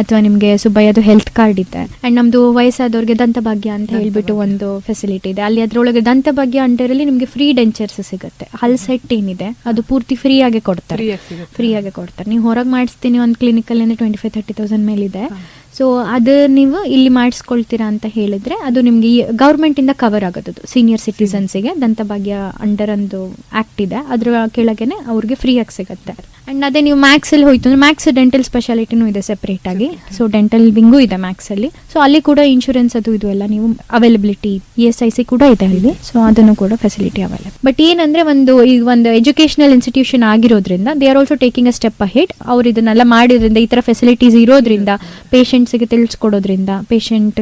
ಅಥವಾ ನಿಮಗೆ ಸುಬ್ಬಯ್ಯದು ಹೆಲ್ತ್ ಕಾರ್ಡ್ ಇದೆ. ಆ್ಯಂಡ್ ನಮ್ಮದು ವಯಸ್ಸಾದವ್ರಿಗೆ ದಂತಭಾಗ್ಯ ಅಂತ ಹೇಳ್ಬಿಟ್ಟು ಒಂದು ಫೆಸಿಲಿಟಿ ಇದೆ. ಅಲ್ಲಿ ಅದರೊಳಗೆ ದಂತಭಾಗ್ಯ ಅಂಡರಲ್ಲಿ ನಿಮಗೆ ಫ್ರೀ ಡೆಂಚರ್ಸ್ ಸಿಗುತ್ತೆ. ಹಲ್ ಸೆಟ್ ಏನಿದೆ ಅದು ಪೂರ್ತಿ ಫ್ರೀಯಾಗೆ ಕೊಡ್ತಾರೆ. ನೀವು ಹೊರಗೆ ಮಾಡಿಸ್ತೀನಿ ಒಂದು ಕ್ಲಿನಿಕಲ್ಲಿ 25,000-30,000 ಮೇಲಿದೆ. ಸೊ ಅದು ನೀವು ಇಲ್ಲಿ ಮಾಡಿಸ್ಕೊಳ್ತೀರಾ ಅಂತ ಹೇಳಿದ್ರೆ ಅದು ನಿಮಗೆ ಗೌರ್ಮೆಂಟಿಂದ ಕವರ್ ಆಗೋದು. ಸೀನಿಯರ್ ಸಿಟಿಸನ್ಸಿಗೆ ದಂತಭಾಗ್ಯ ಅಂಡರ್ ಒಂದು ಆ್ಯಕ್ಟ್ ಇದೆ, ಅದ್ರ ಕೆಳಗೇನೆ ಅವ್ರಿಗೆ ಫ್ರೀ ಆಗಿ ಸಿಗುತ್ತೆ. ಆ್ಯಂಡ್ ಅದೇ ನೀವು ಮ್ಯಾಕ್ಸಲ್ಲಿ ಹೋಯ್ತು ಅಂದರೆ ಮ್ಯಾಕ್ಸ್ ಡೆಂಟಲ್ ಸ್ಪೆಷಾಲಿಟಿನೂ ಇದೆ ಸೆಪ್ರೇಟ್ ಆಗಿ. ಸೊ ಡೆಂಟಲ್ ವಿಂಗೂ ಇದೆ ಮ್ಯಾಕ್ಸಲ್ಲಿ. ಸೊ ಅಲ್ಲಿ ಕೂಡ ಇನ್ಶೂರೆನ್ಸ್ ಅದು ಇದು ಎಲ್ಲ ನೀವು ಅವೈಲಬಿಲಿಟಿ, ESIC ಕೂಡ ಇದೆ ಅಲ್ಲಿ. ಸೊ ಅದನ್ನು ಕೂಡ ಫೆಸಿಲಿಟಿ ಅವೈಲೇಬಲ್. ಬಟ್ ಏನಂದರೆ ಈಗ ಒಂದು ಎಜುಕೇಷನಲ್ ಇನ್ಸ್ಟಿಟ್ಯೂಷನ್ ಆಗಿರೋದ್ರಿಂದ they are also taking a step ahead. ಅವ್ರು ಇದನ್ನೆಲ್ಲ ಮಾಡಿದ್ರಿಂದ, ಈ ಥರ ಫೆಸಿಲಿಟೀಸ್ ಇರೋದ್ರಿಂದ, ಪೇಷಂಟ್ಸಿಗೆ ತಿಳಿಸ್ಕೊಡೋದ್ರಿಂದ ಪೇಷಂಟ್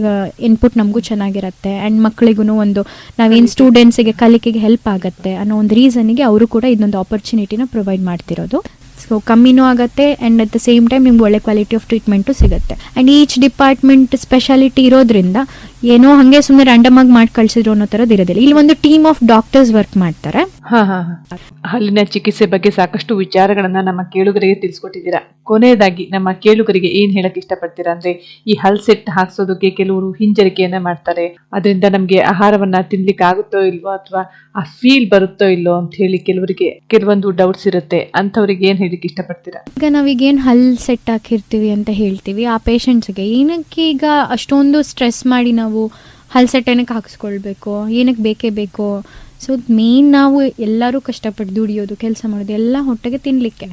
ಇನ್ಪುಟ್ ನಮಗೂ ಚೆನ್ನಾಗಿರುತ್ತೆ. ಆ್ಯಂಡ್ ಮಕ್ಕಳಿಗೂ ಒಂದು ನಾವೇನು ಸ್ಟೂಡೆಂಟ್ಸಿಗೆ ಕಲಿಕೆಗೆ ಹೆಲ್ಪ್ ಆಗುತ್ತೆ ಅನ್ನೋ ಒಂದು ರೀಸನ್ಗೆ ಅವರು ಕೂಡ ಇದೊಂದು ಆಪರ್ಚುನಿಟಿನ ಪ್ರೊವೈಡ್ ಮಾಡ್ತಿರೋದು. ಸೊ ಕಮ್ಮಿನೂ ಆಗುತ್ತೆ and at the same time ನಿಮ್ಗೆ ಒಳ್ಳೆ ಕ್ವಾಲಿಟಿ ಆಫ್ ಟ್ರೀಟ್ಮೆಂಟು ಸಿಗುತ್ತೆ. ಆ್ಯಂಡ್ ಈಚ್ ಡಿಪಾರ್ಟ್ಮೆಂಟ್ ಸ್ಪೆಷಾಲಿಟಿ ಇರೋದ್ರಿಂದ ಏನೋ ಹಂಗೆ ಸುಮ್ಮನೆ ರ್ಯಾಂಡಮ್ ಆಗಿ ಮಾಡಿ ಕಳ್ಸಿದ್ರು ಅನ್ನೋ ಥರದ್ದು ಇರೋದಿಲ್ಲ. ಇಲ್ಲಿ ಒಂದು ಟೀಮ್ ಆಫ್ ಡಾಕ್ಟರ್ಸ್ ವರ್ಕ್ ಮಾಡ್ತಾರೆ. ಹಲ್ಲಿನ ಚಿಕಿತ್ಸೆ ಬಗ್ಗೆ ಸಾಕಷ್ಟು ವಿಚಾರಗಳನ್ನ ನಮ್ಮ ಕೇಳುಗರಿಗೆ ತಿಳಿಸ್ಕೊಟ್ಟಿದ್ದೀರಾ. ಕೊನೆಯದಾಗಿ ನಮ್ಮ ಕೇಳುಗರಿಗೆ ಏನ್ ಹೇಳಕ್ ಇಷ್ಟಪಡ್ತೀರಾ ಅಂದ್ರೆ, ಈ ಹಲ್ ಸೆಟ್ ಹಾಕ್ಸೋದಕ್ಕೆ ಕೆಲವರು ಹಿಂಜರಿಕೆಯನ್ನ ಮಾಡ್ತಾರೆ, ಅದರಿಂದ ನಮ್ಗೆ ಆಹಾರವನ್ನ ತಿನ್ಲಿಕ್ಕೆ ಆಗುತ್ತೋ ಇಲ್ವೋ ಅಥವಾ ಆ ಫೀಲ್ ಬರುತ್ತೋ ಇಲ್ಲೋ ಅಂತ ಹೇಳಿ ಕೆಲವರಿಗೆ ಕೆಲವೊಂದು ಡೌಟ್ಸ್ ಇರುತ್ತೆ. ಅಂಥವ್ರಿಗೆ ಏನ್ ಹೇಳಿಕ್ ಇಷ್ಟಪಡ್ತೀರಾ? ಈಗ ನಾವೀಗೇನು ಹಲ್ ಸೆಟ್ ಹಾಕಿರ್ತೀವಿ ಅಂತ ಹೇಳ್ತೀವಿ, ಆ ಪೇಷಂಟ್ಸ್ಗೆ ಏನಕ್ಕೆ ಈಗ ಅಷ್ಟೊಂದು ಸ್ಟ್ರೆಸ್ ಮಾಡಿ ನಾವು ಹಲ್ ಸೆಟ್ ಏನಕ್ಕೆ ಹಾಕಿಸ್ಕೊಳ್ಬೇಕು, ಏನಕ್ಕೆ ಬೇಕೇ ಬೇಕು? ಸೊ ಮೇನ್ ನಾವು ಎಲ್ಲರೂ ಕಷ್ಟಪಟ್ಟು ದುಡಿಯೋದು, ಕೆಲಸ ಮಾಡೋದು ಎಲ್ಲ ಹೊಟ್ಟೆಗೆ ತಿನ್ನಲಿಕ್ಕೆ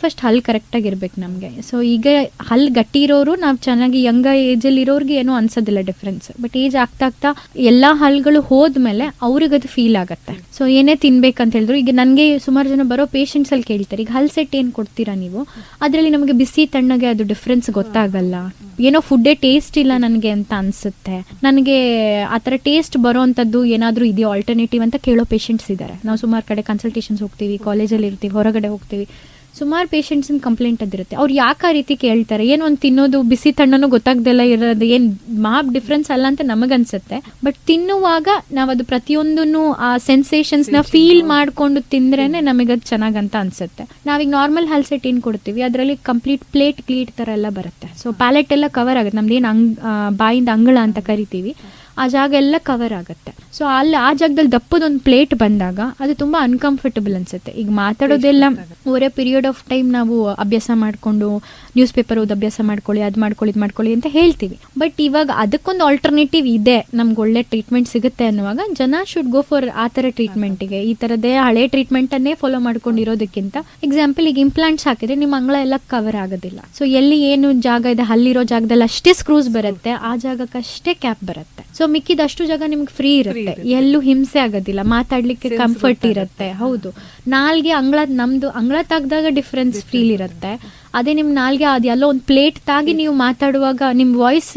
ಫಸ್ಟ್ ಹಲ್ ಕರೆಕ್ಟಾಗಿ ಇರ್ಬೇಕು ನಮಗೆ. ಸೊ ಈಗ ಹಲ್ ಗಟ್ಟಿ ಇರೋರು ನಾವು ಚೆನ್ನಾಗಿ ಯಂಗ ಏಜಲ್ಲಿ ಇರೋರಿಗೆ ಏನೂ ಅನ್ಸೋದಿಲ್ಲ ಡಿಫ್ರೆನ್ಸ್. ಬಟ್ ಏಜ್ ಆಗ್ತಾ ಎಲ್ಲ ಹಲ್ಗಳು ಹೋದ್ಮೇಲೆ ಅವ್ರಿಗೆ ಅದು ಫೀಲ್ ಆಗುತ್ತೆ. ಸೊ ಏನೇ ತಿನ್ಬೇಕಂತ ಹೇಳಿದ್ರು, ಈಗ ನನಗೆ ಸುಮಾರು ಜನ ಬರೋ ಪೇಷಂಟ್ಸಲ್ಲಿ ಕೇಳ್ತಾರೆ, ಈಗ ಹಲ್ ಸೆಟ್ ಏನು ಕೊಡ್ತೀರಾ ನೀವು, ಅದರಲ್ಲಿ ನಮಗೆ ಬಿಸಿ ತಣ್ಣಗೆ ಅದು ಡಿಫ್ರೆನ್ಸ್ ಗೊತ್ತಾಗಲ್ಲ, ಏನೋ ಫುಡ್ಡೇ ಟೇಸ್ಟ್ ಇಲ್ಲ ನನಗೆ ಅಂತ ಅನಿಸುತ್ತೆ, ನನಗೆ ಆ ಥರ ಟೇಸ್ಟ್ ಬರೋ ಅಂಥದ್ದು ಏನಾದರೂ ಇದೆಯಾ ಆಲ್ಟರ್ನೇಟಿವ್ ಅಂತ ಕೇಳೋ ಪೇಷಂಟ್ಸ್ ಇದ್ದಾರೆ. ನಾವು ಸುಮಾರು ಕಡೆ ಕನ್ಸಲ್ಟೇಷನ್ಸ್ ಹೋಗ್ತೀವಿ, ಕಾಲೇಜಲ್ಲಿ ಇರ್ತೀವಿ, ಹೊರಗಡೆ ಹೋಗ್ತೀವಿ, ಸುಮಾರು ಪೇಷಂಟ್ಸಿನ ಕಂಪ್ಲೇಂಟ್ ಅದಿರುತ್ತೆ. ಅವ್ರು ಯಾಕೆ ಆ ರೀತಿ ಕೇಳ್ತಾರೆ, ಏನು ಒಂದು ತಿನ್ನೋದು ಬಿಸಿ ತಣ್ಣನೂ ಗೊತ್ತಾಗ್ದೆಲ್ಲ ಇರೋದು ಏನು ಮಾಪ್ ಡಿಫ್ರೆನ್ಸ್ ಅಲ್ಲ ಅಂತ ನಮಗನ್ಸುತ್ತೆ. ಬಟ್ ತಿನ್ನುವಾಗ ನಾವು ಅದು ಪ್ರತಿಯೊಂದನ್ನು ಆ ಸೆನ್ಸೇಷನ್ಸ್ನ ಫೀಲ್ ಮಾಡಿಕೊಂಡು ತಿಂದ್ರೇನೆ ನಮಗದು ಚೆನ್ನಾಗಂತ ಅನ್ಸುತ್ತೆ. ನಾವೀಗ ನಾರ್ಮಲ್ ಹಲ್ ಸೆಟ್ ಏನು ಕೊಡ್ತೀವಿ ಅದರಲ್ಲಿ ಕಂಪ್ಲೀಟ್ ಪ್ಲೇಟ್ ಕ್ಲೀಟ್ ಥರ ಎಲ್ಲ ಬರುತ್ತೆ. ಸೊ ಪ್ಯಾಲೆಟ್ ಎಲ್ಲ ಕವರ್ ಆಗುತ್ತೆ, ನಮ್ದು ಏನು ಬಾಯಿಂದ ಅಂಗಳ ಅಂತ ಕರಿತೀವಿ, ಆ ಜಾಗ ಎಲ್ಲ ಕವರ್ ಆಗುತ್ತೆ. ಸೊ ಅಲ್ಲಿ ಆ ಜಾಗದಲ್ಲಿ ದಪ್ಪದೊಂದು ಪ್ಲೇಟ್ ಬಂದಾಗ ಅದು ತುಂಬ ಅನ್ಕಂಫರ್ಟಬಲ್ ಅನ್ಸುತ್ತೆ. ಈಗ ಮಾತಾಡೋದೆಲ್ಲ over a period of time ನಾವು ಅಭ್ಯಾಸ ಮಾಡಿಕೊಂಡು ನ್ಯೂಸ್ ಪೇಪರ್ ಓದಿ ಅಭ್ಯಾಸ ಮಾಡ್ಕೊಳ್ಳಿ, ಅದು ಮಾಡ್ಕೊಳ್ಳಿ, ಇದು ಮಾಡ್ಕೊಳ್ಳಿ ಅಂತ ಹೇಳ್ತೀವಿ. ಬಟ್ ಇವಾಗ ಅದಕ್ಕೊಂದು ಆಲ್ಟರ್ನೇಟಿವ್ ಇದೆ, ನಮ್ಗೆ ಒಳ್ಳೆ ಟ್ರೀಟ್ಮೆಂಟ್ ಸಿಗುತ್ತೆ ಅನ್ನುವಾಗ ಜನ ಶುಡ್ ಗೋ ಫಾರ್ ಆ ಥರ ಟ್ರೀಟ್ಮೆಂಟಿಗೆ. ಈ ಥರದ್ದೇ ಹಳೆ ಟ್ರೀಟ್ಮೆಂಟನ್ನೇ ಫಾಲೋ ಮಾಡ್ಕೊಂಡಿರೋದಕ್ಕಿಂತ, ಎಕ್ಸಾಂಪಲ್ ಈಗ ಇಂಪ್ಲಾಂಟ್ಸ್ ಹಾಕಿದ್ರೆ ನಿಮ್ಮ ಅಂಗಳ ಎಲ್ಲ ಕವರ್ ಆಗೋದಿಲ್ಲ. ಸೊ ಎಲ್ಲಿ ಏನು ಜಾಗ ಇದೆ ಹಲ್ಲಿರೋ ಜಾಗದಲ್ಲಿ ಅಷ್ಟೇ ಸ್ಕ್ರೂಸ್ ಬರುತ್ತೆ, ಆ ಜಾಗಕ್ಕಷ್ಟೇ ಕ್ಯಾಪ್ ಬರುತ್ತೆ. ಸೊ ಮಿಕ್ಕಿದಷ್ಟು ಜಾಗ ನಿಮ್ಗೆ ಫ್ರೀ ಇರುತ್ತೆ, ಎಲ್ಲೂ ಹಿಂಸೆ ಆಗೋದಿಲ್ಲ, ಮಾತಾಡ್ಲಿಕ್ಕೆ ಕಂಫರ್ಟ್ ಇರುತ್ತೆ. ಹೌದು, ನಾಲ್ಗೆ ನಮ್ದು ಅಂಗಳ ತಾಗ್ದಾಗ ಡಿಫ್ರೆನ್ಸ್ ಫೀಲ್ ಇರುತ್ತೆ. ಅದೇ ನಿಮ್ ನಾಲ್ಗೆ ಅದೆಲ್ಲ ಒಂದು ಪ್ಲೇಟ್ ತಾಗಿ ನೀವು ಮಾತಾಡುವಾಗ ನಿಮ್ ವಾಯ್ಸ್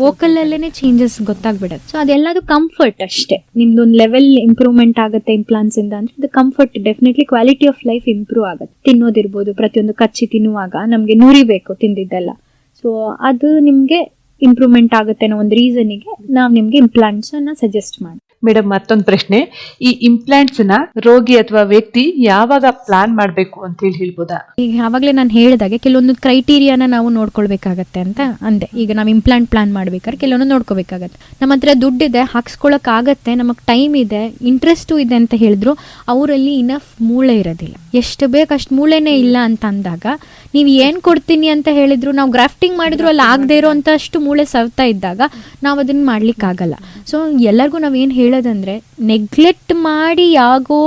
ವೋಕಲ್ ಅಲ್ಲೇನೆ ಚೇಂಜಸ್ ಗೊತ್ತಾಗ್ಬಿಡುತ್ತೆ. ಸೊ ಅದೆಲ್ಲದು ಕಂಫರ್ಟ್ ಅಷ್ಟೇ, ನಿಮ್ದೊಂದು ಲೆವೆಲ್ ಇಂಪ್ರೂವ್ಮೆಂಟ್ ಆಗುತ್ತೆ ಇಂಪ್ಲಾಂಟ್ಸ್ ಇಂದ ಅಂದ್ರೆ ಇದು comfort. Definitely quality of life improve ಆಗುತ್ತೆ. ತಿನ್ನೋದಿರ್ಬೋದು, ಪ್ರತಿಯೊಂದು ಕಚ್ಚಿ ತಿನ್ನುವಾಗ ನಮ್ಗೆ ನುರಿಬೇಕು ತಿಂದಿದ್ದೆಲ್ಲ. ಸೊ ಅದು ನಿಮ್ಗೆ ಇಂಪ್ರೂವ್ಮೆಂಟ್ ಆಗುತ್ತೆ ಅನ್ನೋ ಒಂದು ರೀಸನಿಗೆ ನಾವು ನಿಮ್ಗೆ ಇಂಪ್ಲಾಂಟ್ಸ್ ಅನ್ನ ಸಜೆಸ್ಟ್ ಮಾಡಿ. ಮೇಡಮ್, ಮತ್ತೊಂದು ಪ್ರಶ್ನೆ, ಈ ಇಂಪ್ಲಾಂಟ್ಸ್ ನ ರೋಗಿ ಅಥವಾ ವ್ಯಕ್ತಿ ಯಾವಾಗ ಪ್ಲಾನ್ ಮಾಡಬೇಕು ಅಂತ ಹೇಳ್ಬೋದಾ? ಈಗ ಯಾವಾಗಲೇ ನಾನು ಹೇಳಿದಾಗೆ ಕೆಲವೊಂದು ಕ್ರೈಟೀರಿಯಾನ ನಾವು ನೋಡ್ಕೊಳ್ಬೇಕಾಗತ್ತೆ ಅಂತ ಅಂದೆ. ಈಗ ನಾವು ಇಂಪ್ಲಾಂಟ್ ಪ್ಲಾನ್ ಮಾಡ್ಬೇಕಾದ್ರೆ ಕೆಲವೊಂದು ನೋಡ್ಕೋಬೇಕಾಗತ್ತೆ. ನಮ್ಮ ಹತ್ರ ದುಡ್ಡಿದೆ, ಹಾಕ್ಸ್ಕೊಳಕ್ಕಾಗತ್ತೆ, ನಮಗೆ ಟೈಮ್ ಇದೆ, ಇಂಟ್ರೆಸ್ಟು ಇದೆ ಅಂತ ಹೇಳಿದ್ರು ಅವರಲ್ಲಿ ಇನಫ್ ಮೂಳೆ ಇರೋದಿಲ್ಲ. ಎಷ್ಟು ಬೇಕು ಅಷ್ಟು ಮೂಳೆನೇ ಇಲ್ಲ ಅಂತ ಅಂದಾಗ ನೀವು ಏನು ಕೊಡ್ತೀನಿ ಅಂತ ಹೇಳಿದ್ರು, ನಾವು ಗ್ರಾಫ್ಟಿಂಗ್ ಮಾಡಿದ್ರು ಅಲ್ಲಿ ಆಗದೆ ಇರೋ ಅಂತ ಅಷ್ಟು ಮೂಳೆ ಸವ್ತಾ ಇದ್ದಾಗ ನಾವು ಅದನ್ನ ಮಾಡ್ಲಿಕ್ಕಾಗಲ್ಲ. ಸೊ ಎಲ್ಲರಿಗೂ ನಾವೇನು ಹೇಳೋದಂದ್ರೆ, ನೆಗ್ಲೆಕ್ಟ್ ಮಾಡಿ ಯಾಗೋ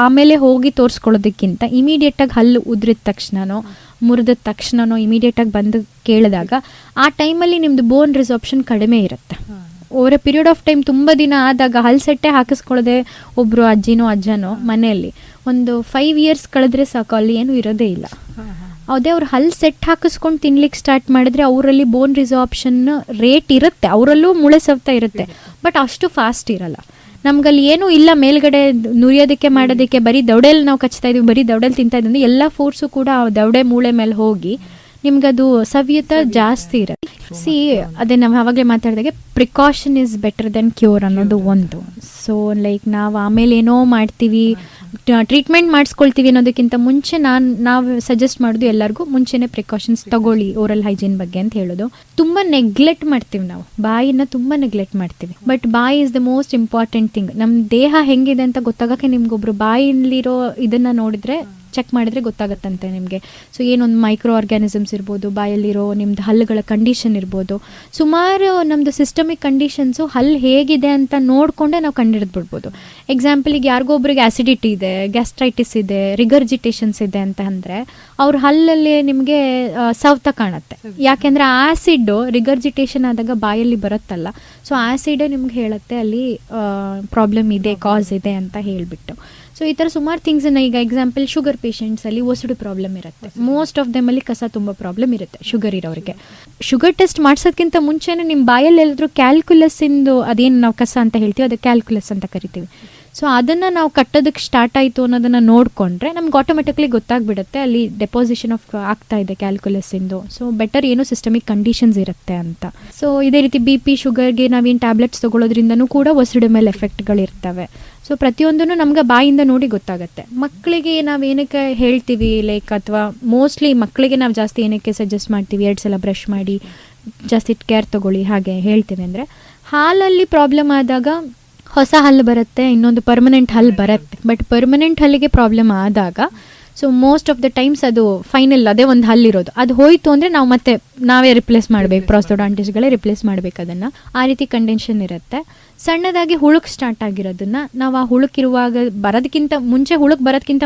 ಆಮೇಲೆ ಹೋಗಿ ತೋರಿಸ್ಕೊಳ್ಳೋದಕ್ಕಿಂತ ಇಮಿಡಿಯೇಟಾಗಿ ಹಲ್ಲು ಉದ್ರಿದ ತಕ್ಷಣನೋ ಮುರಿದ ತಕ್ಷಣನೋ ಇಮಿಡಿಯೇಟಾಗಿ ಬಂದು ಕೇಳಿದಾಗ ಆ ಟೈಮಲ್ಲಿ ನಿಮ್ಮದು ಬೋನ್ ರಿಸಾರ್ಪ್ಷನ್ ಕಡಿಮೆ ಇರುತ್ತೆ. Over a period of time ತುಂಬ ದಿನ ಆದಾಗ ಹಲ್ ಸೆಟ್ಟೆ ಹಾಕಿಸ್ಕೊಳ್ಳೋದೆ ಒಬ್ಬರು ಅಜ್ಜನೋ ಮನೆಯಲ್ಲಿ ಒಂದು 5 years ಕಳೆದ್ರೆ ಸಾಕು, ಅಲ್ಲಿ ಏನೂ ಇರೋದೇ ಇಲ್ಲ. ಅದೇ ಅವ್ರು ಹಲ್ ಸೆಟ್ ಹಾಕಿಸ್ಕೊಂಡು ತಿನ್ಲಿಕ್ಕೆ ಸ್ಟಾರ್ಟ್ ಮಾಡಿದ್ರೆ ಅವರಲ್ಲಿ ಬೋನ್ ರಿಸಾರ್ಪ್ಷನ್ ರೇಟ್ ಇರುತ್ತೆ, ಅವರಲ್ಲೂ ಮೂಳೆ ಸವ್ತಾ ಇರುತ್ತೆ, ಬಟ್ ಅಷ್ಟು ಫಾಸ್ಟ್ ಇರಲ್ಲ. ನಮ್ಗಲ್ಲಿ ಏನೂ ಇಲ್ಲ ಮೇಲ್ಗಡೆ ನುರಿಯೋದಕ್ಕೆ ಮಾಡೋದಕ್ಕೆ, ಬರೀ ದವಡೆಯಲ್ಲಿ ನಾವು ಕಚ್ತಾ ಇದೀವಿ, ಬರೀ ದವಡೆಯಲ್ಲಿ ತಿಂತಾ ಇದ್ದೀವಿ, ಎಲ್ಲ ಫೋರ್ಸು ಕೂಡ ದವಡೆ ಮೂಳೆ ಮೇಲೆ ಹೋಗಿ ನಿಮ್ಗದು ಸವಿಯತ ಜಾಸ್ತಿ ಇರುತ್ತೆ. ಅದೇ ನಾವು ಆವಾಗಲೇ ಮಾತಾಡಿದಾಗೆ precaution is better than cure ಅನ್ನೋದು ಒಂದು. ಸೊ ಲೈಕ್ ನಾವು ಆಮೇಲೆ ಏನೋ ಮಾಡ್ತೀವಿ, ಟ್ರೀಟ್ಮೆಂಟ್ ಮಾಡಿಸ್ಕೊಳ್ತೀವಿ ಅನ್ನೋದಕ್ಕಿಂತ ಮುಂಚೆ ನಾವು ಸಜೆಸ್ಟ್ ಮಾಡೋದು ಎಲ್ಲರಿಗೂ ಮುಂಚೆನೇ ಪ್ರಿಕಾಷನ್ಸ್ ತಗೊಳ್ಳಿ ಓರಲ್ ಹೈಜೀನ್ ಬಗ್ಗೆ ಅಂತ ಹೇಳೋದು. ತುಂಬ ನೆಗ್ಲೆಕ್ಟ್ ಮಾಡ್ತೀವಿ ನಾವು, ಬಾಯಿನ ತುಂಬ ನೆಗ್ಲೆಕ್ಟ್ ಮಾಡ್ತೀವಿ. ಬಟ್ ಬಾಯಿ is the most important thing. ನಮ್ಮ ದೇಹ ಹೆಂಗಿದೆ ಅಂತ ಗೊತ್ತಾಗಕ್ಕೆ ನಿಮ್ಗೊಬ್ರು ಬಾಯಿಲಿರೋ ಇದನ್ನು ನೋಡಿದ್ರೆ ಚೆಕ್ ಮಾಡಿದ್ರೆ ಗೊತ್ತಾಗತ್ತಂತೆ ನಿಮಗೆ. ಸೊ ಏನೊಂದು ಮೈಕ್ರೋ ಆರ್ಗ್ಯಾನಿಸಮ್ಸ್ ಇರ್ಬೋದು, ಬಾಯಲ್ಲಿರೋ ನಿಮ್ದು ಹಲ್ಲುಗಳ ಕಂಡೀಷನ್ ಇರ್ಬೋದು, ಸುಮಾರು ನಮ್ಮದು ಸಿಸ್ಟಮಿಕ್ ಕಂಡೀಷನ್ಸು ಹಲ್ಲು ಹೇಗಿದೆ ಅಂತ ನೋಡಿಕೊಂಡೇ ನಾವು ಕಂಡುಹಿಡಿದ್ಬಿಡ್ಬೋದು. ಎಕ್ಸಾಂಪಲಿಗೆ ಯಾರಿಗೊಬ್ರಿಗೆ ಆ್ಯಸಿಡಿಟಿ ಇದೆ, ಗ್ಯಾಸ್ಟ್ರೈಟಿಸ್ ಇದೆ, ರಿಗರ್ಜಿಟೇಷನ್ಸ್ ಇದೆ ಅಂತ ಅಂದರೆ ಅವ್ರ ಹಲ್ಲಲ್ಲಿ ನಿಮಗೆ ಸವ್ತ ಕಾಣುತ್ತೆ. ಯಾಕೆಂದರೆ ಆ್ಯಸಿಡ್ಡು ರಿಗರ್ಜಿಟೇಷನ್ ಆದಾಗ ಬಾಯಲ್ಲಿ ಬರುತ್ತಲ್ಲ, ಸೊ ಆ್ಯಸಿಡೇ ನಿಮ್ಗೆ ಹೇಳುತ್ತೆ ಅಲ್ಲಿ ಪ್ರಾಬ್ಲಮ್ ಇದೆ, ಕಾಸ್ ಇದೆ ಅಂತ ಹೇಳಿಬಿಟ್ಟು. ಸೊ ಈ ಥರ ಸುಮಾರು ಥಿಂಗ್ಸನ್ನು, ಈಗ ಎಕ್ಸಾಂಪಲ್ ಶುಗರ್ ಪೇಷಂಟ್ಸಲ್ಲಿ ಒಸಡು ಪ್ರಾಬ್ಲಮ್ ಇರುತ್ತೆ, ಮೋಸ್ಟ್ ಆಫ್ ದೆಮಲ್ಲಿ ಕಸ ತುಂಬ ಪ್ರಾಬ್ಲಮ್ ಇರುತ್ತೆ ಶುಗರ್ ಇರೋರಿಗೆ. ಶುಗರ್ ಟೆಸ್ಟ್ ಮಾಡಿಸೋದಕ್ಕಿಂತ ಮುಂಚೆನೇ ನಿಮ್ಮ ಬಾಯಲ್ಲಿ ಎಲ್ಲಾದರೂ ಕ್ಯಾಲ್ಕುಲಸ್ಸಿಂದು, ಅದೇನು ನಾವು ಕಸ ಅಂತ ಹೇಳ್ತೀವಿ ಅದು ಕ್ಯಾಲ್ಕುಲಸ್ ಅಂತ ಕರಿತೀವಿ. ಸೊ ಅದನ್ನು ನಾವು ಕಟ್ಟೋದಕ್ಕೆ ಸ್ಟಾರ್ಟ್ ಆಯಿತು ಅನ್ನೋದನ್ನು ನೋಡಿಕೊಂಡ್ರೆ ನಮ್ಗೆ ಆಟೋಮೆಟಿಕ್ಲಿ ಗೊತ್ತಾಗ್ಬಿಡುತ್ತೆ ಅಲ್ಲಿ ಡೆಪಾಸಿಷನ್ ಆಫ್ ಆಗ್ತಾ ಇದೆ ಕ್ಯಾಲ್ಕುಲಸ್ಸಿಂದು. ಸೊ ಬೆಟರ್ ಏನು ಸಿಸ್ಟಮಿಕ್ ಕಂಡೀಷನ್ಸ್ ಇರುತ್ತೆ ಅಂತ. ಸೊ ಇದೇ ರೀತಿ BP ಶುಗರ್ಗೆ ನಾವೇನು ಟ್ಯಾಬ್ಲೆಟ್ಸ್ ತೊಗೊಳೋದ್ರಿಂದನೂ ಕೂಡ ಒಸಡು ಮೇಲೆ ಎಫೆಕ್ಟ್ಗಳಿರ್ತವೆ. ಸೊ ಪ್ರತಿಯೊಂದನ್ನು ನಮ್ಗೆ ಬಾಯಿಂದ ನೋಡಿ ಗೊತ್ತಾಗುತ್ತೆ. ಮಕ್ಕಳಿಗೆ ನಾವು ಏನಕ್ಕೆ ಹೇಳ್ತೀವಿ ಲೈಕ್, ಅಥವಾ ಮೋಸ್ಟ್ಲಿ ಮಕ್ಕಳಿಗೆ ನಾವು ಜಾಸ್ತಿ ಏನಕ್ಕೆ ಸಜೆಸ್ಟ್ ಮಾಡ್ತೀವಿ 2 ಸಲ ಬ್ರಷ್ ಮಾಡಿ, ಜಾಸ್ತಿ ಕೇರ್ ತೊಗೊಳ್ಳಿ ಹಾಗೆ ಹೇಳ್ತೀವಿ ಅಂದರೆ, ಹಾಲಲ್ಲಿ ಪ್ರಾಬ್ಲಮ್ ಆದಾಗ ಹೊಸ ಹಲ್ಲು ಬರುತ್ತೆ, ಇನ್ನೊಂದು ಪರ್ಮನೆಂಟ್ ಹಲ್ಲು ಬರುತ್ತೆ. ಬಟ್ ಪರ್ಮನೆಂಟ್ ಹಲ್ಲಿಗೆ ಪ್ರಾಬ್ಲಮ್ ಆದಾಗ so most of the times ಅದು ಫೈನಲ್ ಅದೇ ಒಂದು ಹಲ್ಲಿರೋದು, ಅದು ಹೋಯಿತು ಅಂದರೆ ನಾವು ಮತ್ತೆ ನಾವೇ ರಿಪ್ಲೇಸ್ ಮಾಡಬೇಕು, ಪ್ರಾಸ್ತೋಡಾಂಟಿಸ್ಗಳೇ ರಿಪ್ಲೇಸ್ ಮಾಡಬೇಕು ಅದನ್ನು. ಆ ರೀತಿ ಕಂಡೀಷನ್ ಇರುತ್ತೆ. ಸಣ್ಣದಾಗಿ ಹುಳುಕ್ ಸ್ಟಾರ್ಟ್ ಆಗಿರೋದನ್ನು ನಾವು ಆ ಹುಳುಕಿರುವಾಗ ಬರೋದಕ್ಕಿಂತ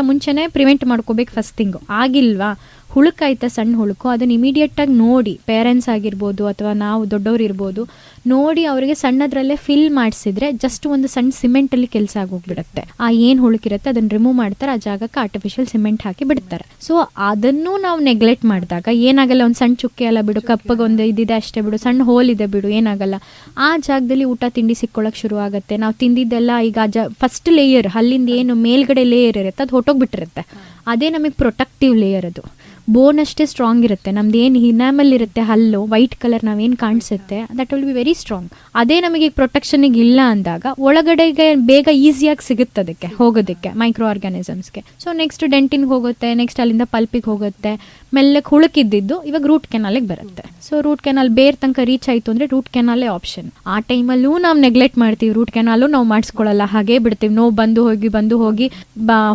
ಮುಂಚೆನೇ ಪ್ರಿವೆಂಟ್ ಮಾಡ್ಕೋಬೇಕು ಫಸ್ಟ್ ಥಿಂಗು. ಆಗಿಲ್ವಾ ಹುಳುಕಾಯ್ತಾ ಸಣ್ಣ ಹುಳುಕು, ಅದನ್ನು ಇಮಿಡಿಯೇಟಾಗಿ ನೋಡಿ ಪೇರೆಂಟ್ಸ್ ಆಗಿರ್ಬೋದು ಅಥವಾ ನಾವು ದೊಡ್ಡವ್ರು ಇರ್ಬೋದು ನೋಡಿ ಅವರಿಗೆ ಸಣ್ಣದ್ರಲ್ಲೇ ಫಿಲ್ ಮಾಡಿಸಿದ್ರೆ ಜಸ್ಟ್ ಒಂದು ಸಣ್ಣ ಸಿಮೆಂಟಲ್ಲಿ ಕೆಲಸ ಆಗೋಗ್ಬಿಡುತ್ತೆ. ಆ ಏನು ಹುಳುಕಿರುತ್ತೆ ಅದನ್ನು ರಿಮೂವ್ ಮಾಡ್ತಾರೆ, ಆ ಜಾಗಕ್ಕೆ ಆರ್ಟಿಫಿಷಿಯಲ್ ಸಿಮೆಂಟ್ ಹಾಕಿ ಬಿಡ್ತಾರೆ. ಸೊ ಅದನ್ನು ನಾವು ನೆಗ್ಲೆಕ್ಟ್ ಮಾಡಿದಾಗ ಏನಾಗಲ್ಲ, ಒಂದು ಸಣ್ಣ ಚುಕ್ಕೆ ಎಲ್ಲ ಬಿಡು, ಕಪ್ಪಗೆ ಒಂದು ಇದಿದೆ ಅಷ್ಟೇ ಬಿಡು, ಸಣ್ಣ ಹೋಲ್ ಇದೆ ಬಿಡು, ಏನಾಗಲ್ಲ. ಆ ಜಾಗದಲ್ಲಿ ಊಟ ತಿಂಡಿ ಸಿಕ್ಕೊಳ್ಳೋಕೆ ಶುರು ಆಗುತ್ತೆ. ನಾವು ತಿಂದಿದ್ದೆಲ್ಲ ಈಗ ಫಸ್ಟ್ ಲೇಯರ್ ಹಲ್ಲಿಂದ ಏನು ಮೇಲ್ಗಡೆ ಲೇಯರ್ ಇರುತ್ತೆ ಅದು ಹೊಟ್ಟೋಗ್ಬಿಟ್ಟಿರುತ್ತೆ. ಅದೇ ನಮಗೆ ಪ್ರೊಟೆಕ್ಟಿವ್ ಲೇಯರ್. ಅದು ಬೋನ್ ಅಷ್ಟೇ ಸ್ಟ್ರಾಂಗ್ ಇರುತ್ತೆ. ನಮ್ದು ಏನು ಹಿನಾಮಲ್ ಇರುತ್ತೆ ಹಲ್ಲು ವೈಟ್ ಕಲರ್ ನಾವೇನು ಕಾಣಿಸುತ್ತೆ that will be very strong. ಅದೇ ನಮಗೆ ಪ್ರೊಟೆಕ್ಷನಿಗೆ ಇಲ್ಲ ಅಂದಾಗ ಒಳಗಡೆಗೆ ಬೇಗ ಈಸಿಯಾಗಿ ಸಿಗುತ್ತೆ ಅದಕ್ಕೆ ಹೋಗೋದಕ್ಕೆ ಮೈಕ್ರೋ ಆರ್ಗ್ಯಾನಿಸಮ್ಸ್ಗೆ. ಸೊ ನೆಕ್ಸ್ಟ್ ಡೆಂಟಿನ್ಗೆ ಹೋಗುತ್ತೆ, ನೆಕ್ಸ್ಟ್ ಅಲ್ಲಿಂದ ಪಲ್ಪಿಗೆ ಹೋಗುತ್ತೆ, ಮೆಲ್ಲಕ್ಕೆ ಹುಳುಕಿದ್ದು ಇವಾಗ ರೂಟ್ ಕೆನಾಲಿಗೆ ಬರುತ್ತೆ. ಸೊ ರೂಟ್ ಕೆನಾಲ್ ಬೇರೆ ತನಕ ರೀಚ್ ಆಯಿತು ಅಂದರೆ ರೂಟ್ ಕೆನಾಲೇ ಆಪ್ಷನ್. ಆ ಟೈಮಲ್ಲೂ ನಾವು ನೆಗ್ಲೆಕ್ಟ್ ಮಾಡ್ತೀವಿ, ರೂಟ್ ಕೆನಾಲು ನಾವು ಮಾಡಿಸ್ಕೊಳ್ಳಲ್ಲ, ಹಾಗೇ ಬಿಡ್ತೀವಿ. ನೋವು ಬಂದು ಹೋಗಿ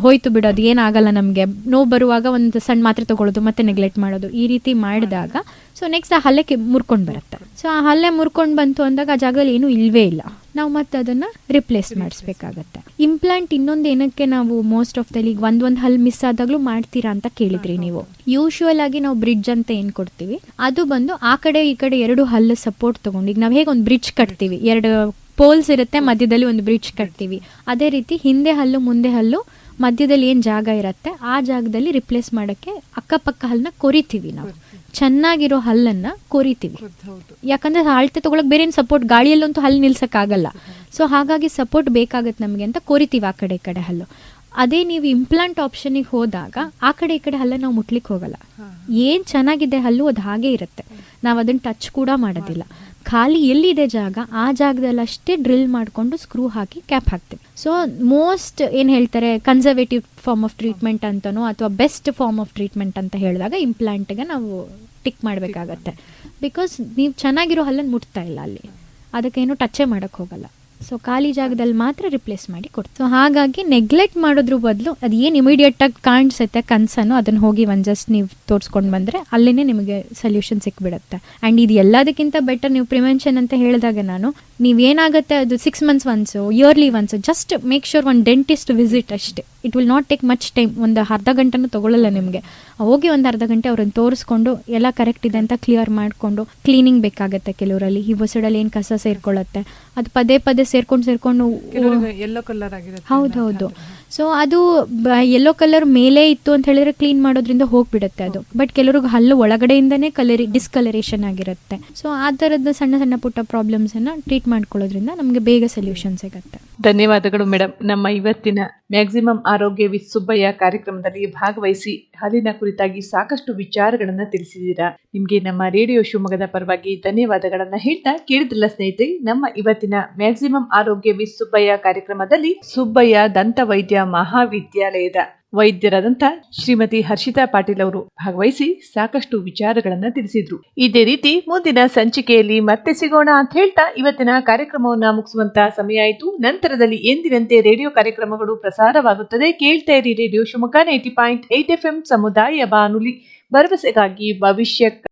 ಹೋಯ್ತು ಬಿಡೋದು, ಏನಾಗಲ್ಲ ನಮಗೆ. ನೋವು ಬರುವಾಗ ಒಂದು ಸಣ್ಣ ಮಾತ್ರೆ ತೊಗೊಳ್ಳೋದು ಮತ್ತೆ ನೆಗ್ಲೆಕ್ಟ್ ಮಾಡೋದು, ಈ ರೀತಿ ಮಾಡಿದಾಗ ಸೊ ನೆಕ್ಸ್ಟ್ ಆ ಹಲ್ಲೆ ಮುರ್ಕೊಂಡು ಬರುತ್ತೆ. ಸೊ ಆ ಹಲ್ಲೆ ಮುರ್ಕೊಂಡು ಬಂತು ಅಂದಾಗ ಆ ಜಾಗದಲ್ಲಿ ಏನೂ ಇಲ್ವೇ ಇಲ್ಲ, ನಾವು ಮತ್ತೆ ಅದನ್ನು ರಿಪ್ಲೇಸ್ ಮಾಡಿಸ್ಬೇಕಾಗತ್ತೆ. ಇಂಪ್ಲಾಂಟ್ ಇನ್ನೊಂದು ಏನಕ್ಕೆ ನಾವು ಮೋಸ್ಟ್ ಆಫ್ ದಲ್ಲಿ ಒಂದೊಂದು ಹಲ್ಲು ಮಿಸ್ ಆದಾಗಲೂ ಮಾಡ್ತೀರಾ ಅಂತ ಕೇಳಿದ್ರಿ ನೀವು. ಯೂಶುವಲ್ ಆಗಿ ನಾವು ಬ್ರಿಡ್ಜ್ ಅಂತ ಏನು ಕೊಡ್ತೀವಿ ಅದು ಬಂದು ಆ ಕಡೆ ಈ ಕಡೆ 2 ಹಲ್ಲು ಸಪೋರ್ಟ್ ತೊಗೊಂಡು, ಈಗ ನಾವು ಹೇಗೆ ಒಂದು ಬ್ರಿಡ್ಜ್ ಕಟ್ತೀವಿ, 2 ಪೋಲ್ಸ್ ಇರುತ್ತೆ, ಮಧ್ಯದಲ್ಲಿ ಒಂದು ಬ್ರಿಡ್ಜ್ ಕಟ್ತೀವಿ, ಅದೇ ರೀತಿ ಹಿಂದೆ ಹಲ್ಲು ಮುಂದೆ ಹಲ್ಲು ಮಧ್ಯದಲ್ಲಿ ಏನು ಜಾಗ ಇರುತ್ತೆ ಆ ಜಾಗದಲ್ಲಿ ರಿಪ್ಲೇಸ್ ಮಾಡೋಕ್ಕೆ ಅಕ್ಕಪಕ್ಕ ಹಲ್ಲನ್ನ ಕೊರಿತೀವಿ. ನಾವು ಚೆನ್ನಾಗಿರೋ ಹಲ್ಲನ್ನು ಕೊರಿತೀವಿ, ಯಾಕಂದರೆ ಅಳತೆ ತೊಗೊಳಕ್ಕೆ ಬೇರೆ ಏನು ಸಪೋರ್ಟ್, ಗಾಳಿಯಲ್ಲಂತೂ ಹಲ್ಲು ನಿಲ್ಸೋಕ್ಕಾಗಲ್ಲ. ಸೊ ಹಾಗಾಗಿ ಸಪೋರ್ಟ್ ಬೇಕಾಗತ್ತೆ ನಮಗೆ ಅಂತ ಕೊರಿತೀವಿ ಆ ಕಡೆ ಈ ಕಡೆ ಹಲ್ಲು. ಅದೇ ನೀವು ಇಂಪ್ಲಾಂಟ್ ಆಪ್ಷನಿಗೆ ಹೋದಾಗ ಆ ಕಡೆ ಈ ಕಡೆ ಹಲ್ಲ ನಾವು ಮುಟ್ಲಿಕ್ಕೆ ಹೋಗಲ್ಲ. ಏನು ಚೆನ್ನಾಗಿದೆ ಹಲ್ಲು ಅದು ಹಾಗೇ ಇರುತ್ತೆ, ನಾವು ಅದನ್ನು ಟಚ್ ಕೂಡ ಮಾಡೋದಿಲ್ಲ. ಖಾಲಿ ಎಲ್ಲಿದೆ ಜಾಗ ಆ ಜಾಗದಲ್ಲಿ ಅಷ್ಟೇ ಡ್ರಿಲ್ ಮಾಡಿಕೊಂಡು ಸ್ಕ್ರೂ ಹಾಕಿ ಕ್ಯಾಪ್ ಹಾಕ್ತೀವಿ. ಸೊ ಮೋಸ್ಟ್ ಏನು ಹೇಳ್ತಾರೆ ಕನ್ಸರ್ವೇಟಿವ್ ಫಾರ್ಮ್ ಆಫ್ ಟ್ರೀಟ್ಮೆಂಟ್ ಅಂತನೋ ಅಥವಾ ಬೆಸ್ಟ್ ಫಾರ್ಮ್ ಆಫ್ ಟ್ರೀಟ್ಮೆಂಟ್ ಅಂತ ಹೇಳಿದಾಗ ಇಂಪ್ಲಾಂಟ್ಗೆ ನಾವು ಟಿಕ್ ಮಾಡಬೇಕಾಗತ್ತೆ. ಬಿಕಾಸ್ ನೀವು ಚೆನ್ನಾಗಿರೋ ಹಲ್ಲನ್ನು ಮುಟ್ತಾ ಇಲ್ಲ, ಅಲ್ಲಿ ಅದಕ್ಕೇನು ಟಚ್ಚೇ ಮಾಡೋಕ್ಕೆ ಹೋಗಲ್ಲ. ಸೊ ಖಾಲಿ ಜಾಗದಲ್ಲಿ ಮಾತ್ರ ರಿಪ್ಲೇಸ್ ಮಾಡಿ ಕೊಡ್ತೀವಿ. ಸೊ ಹಾಗಾಗಿ ನೆಗ್ಲೆಕ್ಟ್ ಮಾಡೋದ್ರ ಬದಲು ಅದು ಏನು ಇಮಿಡಿಯೇಟಾಗಿ ಕಾಣಿಸುತ್ತೆ ಕನ್ಸನ್ನು ಅದನ್ನು ಹೋಗಿ ಜಸ್ಟ್ ನೀವು ತೋರಿಸ್ಕೊಂಡು ಬಂದರೆ ಅಲ್ಲೇ ನಿಮಗೆ ಸೊಲ್ಯೂಷನ್ ಸಿಕ್ಬಿಡುತ್ತೆ. ಆ್ಯಂಡ್ ಇದು ಎಲ್ಲದಕ್ಕಿಂತ ಬೆಟರ್ ನೀವು ಪ್ರಿವೆನ್ಷನ್ ಅಂತ ಹೇಳಿದಾಗ ನೀವೇನಾಗುತ್ತೆ ಅದು 6 months once, yearly once, just make sure ಒಂದು ಡೆಂಟಿಸ್ಟ್ ವಿಸಿಟ್ ಅಷ್ಟೇ. It will not take much time, ಒಂದು ಅರ್ಧ ಗಂಟೆನೂ ತೊಗೊಳ್ಳಲ್ಲ ನಿಮಗೆ. ಹೋಗಿ ಒಂದು ಅರ್ಧ ಗಂಟೆ ಅವ್ರನ್ನ ತೋರಿಸ್ಕೊಂಡು ಎಲ್ಲ ಕರೆಕ್ಟ್ ಇದೆ ಅಂತ ಕ್ಲಿಯರ್ ಮಾಡಿಕೊಂಡು, ಕ್ಲೀನಿಂಗ್ ಬೇಕಾಗುತ್ತೆ ಕೆಲವರಲ್ಲಿ, ಈ ಹೊಸಡಲ್ಲಿ ಏನು ಕಸ ಸೇರ್ಕೊಳ್ಳುತ್ತೆ ಅದು ಪದೇ ಪದೇ ಸೇರ್ಕೊಂಡು ಯೆಲ್ಲೋ ಕಲರ್ ಆಗಿರುತ್ತೆ. ಹೌದು. ಸೊ ಅದು ಯೆಲ್ಲೋ ಕಲರ್ ಮೇಲೆ ಇತ್ತು ಅಂತ ಹೇಳಿದ್ರೆ ಕ್ಲೀನ್ ಮಾಡೋದ್ರಿಂದ ಹೋಗ್ಬಿಡುತ್ತೆ ಅದು. ಬಟ್ ಕೆಲವ್ರಿಗೆ ಹಲ್ಲು ಒಳಗಡೆಯಿಂದನೇ ಡಿಸ್ಕಲರೇಷನ್ ಆಗಿರುತ್ತೆ. ಸೊ ಆ ಥರದ ಸಣ್ಣ ಸಣ್ಣ ಪುಟ್ಟ ಪ್ರಾಬ್ಲಮ್ಸನ್ನು ಟ್ರೀಟ್ ಮಾಡ್ಕೊಳ್ಳೋದ್ರಿಂದ ನಮಗೆ ಬೇಗ ಸೊಲ್ಯೂಷನ್ ಸಿಗುತ್ತೆ. ಧನ್ಯವಾದಗಳು ಮೇಡಮ್. ನಮ್ಮ ಇವತ್ತಿನ ಮ್ಯಾಕ್ಸಿಮಮ್ ಆರೋಗ್ಯ ವಿತ್ ಸುಬ್ಬಯ್ಯ ಕಾರ್ಯಕ್ರಮದಲ್ಲಿ ಭಾಗವಹಿಸಿ ಹಲ್ಲಿನ ಕುರಿತಾಗಿ ಸಾಕಷ್ಟು ವಿಚಾರಗಳನ್ನು ತಿಳಿಸಿದ್ದೀರಾ. ನಿಮಗೆ ನಮ್ಮ ರೇಡಿಯೋ ಶಿವಮೊಗ್ಗದ ಪರವಾಗಿ ಧನ್ಯವಾದಗಳನ್ನು ಹೇಳ್ತಾ, ಕೇಳಿದ್ರಲ್ಲ ಸ್ನೇಹಿತರೆ, ನಮ್ಮ ಇವತ್ತಿನ ಮ್ಯಾಕ್ಸಿಮಮ್ ಆರೋಗ್ಯ ವಿತ್ ಸುಬ್ಬಯ್ಯ ಕಾರ್ಯಕ್ರಮದಲ್ಲಿ ಸುಬ್ಬಯ್ಯ ದಂತ ವೈದ್ಯ ಮಹಾವಿದ್ಯಾಲಯದ ವೈದ್ಯರಾದಂಥ ಶ್ರೀಮತಿ ಹರ್ಷಿತಾ ಪಾಟೀಲ್ ಅವರು ಭಾಗವಹಿಸಿ ಸಾಕಷ್ಟು ವಿಚಾರಗಳನ್ನ ತಿಳಿಸಿದ್ರು. ಇದೇ ರೀತಿ ಮುಂದಿನ ಸಂಚಿಕೆಯಲ್ಲಿ ಮತ್ತೆ ಸಿಗೋಣ ಅಂತ ಹೇಳ್ತಾ ಇವತ್ತಿನ ಕಾರ್ಯಕ್ರಮವನ್ನ ಮುಗಿಸುವಂತ ಸಮಯ ಆಯಿತು. ನಂತರದಲ್ಲಿ ಎಂದಿನಂತೆ ರೇಡಿಯೋ ಕಾರ್ಯಕ್ರಮಗಳು ಪ್ರಸಾರವಾಗುತ್ತದೆ. ಕೇಳ್ತಾ ಇರಿ ರೇಡಿಯೋ ಶಿವಮೊಗ್ಗ 90.8 FM ಸಮುದಾಯ ಬಾನುಲಿ, ಭರವಸೆಗಾಗಿ ಭವಿಷ್ಯಕ್ಕಾಗಿ.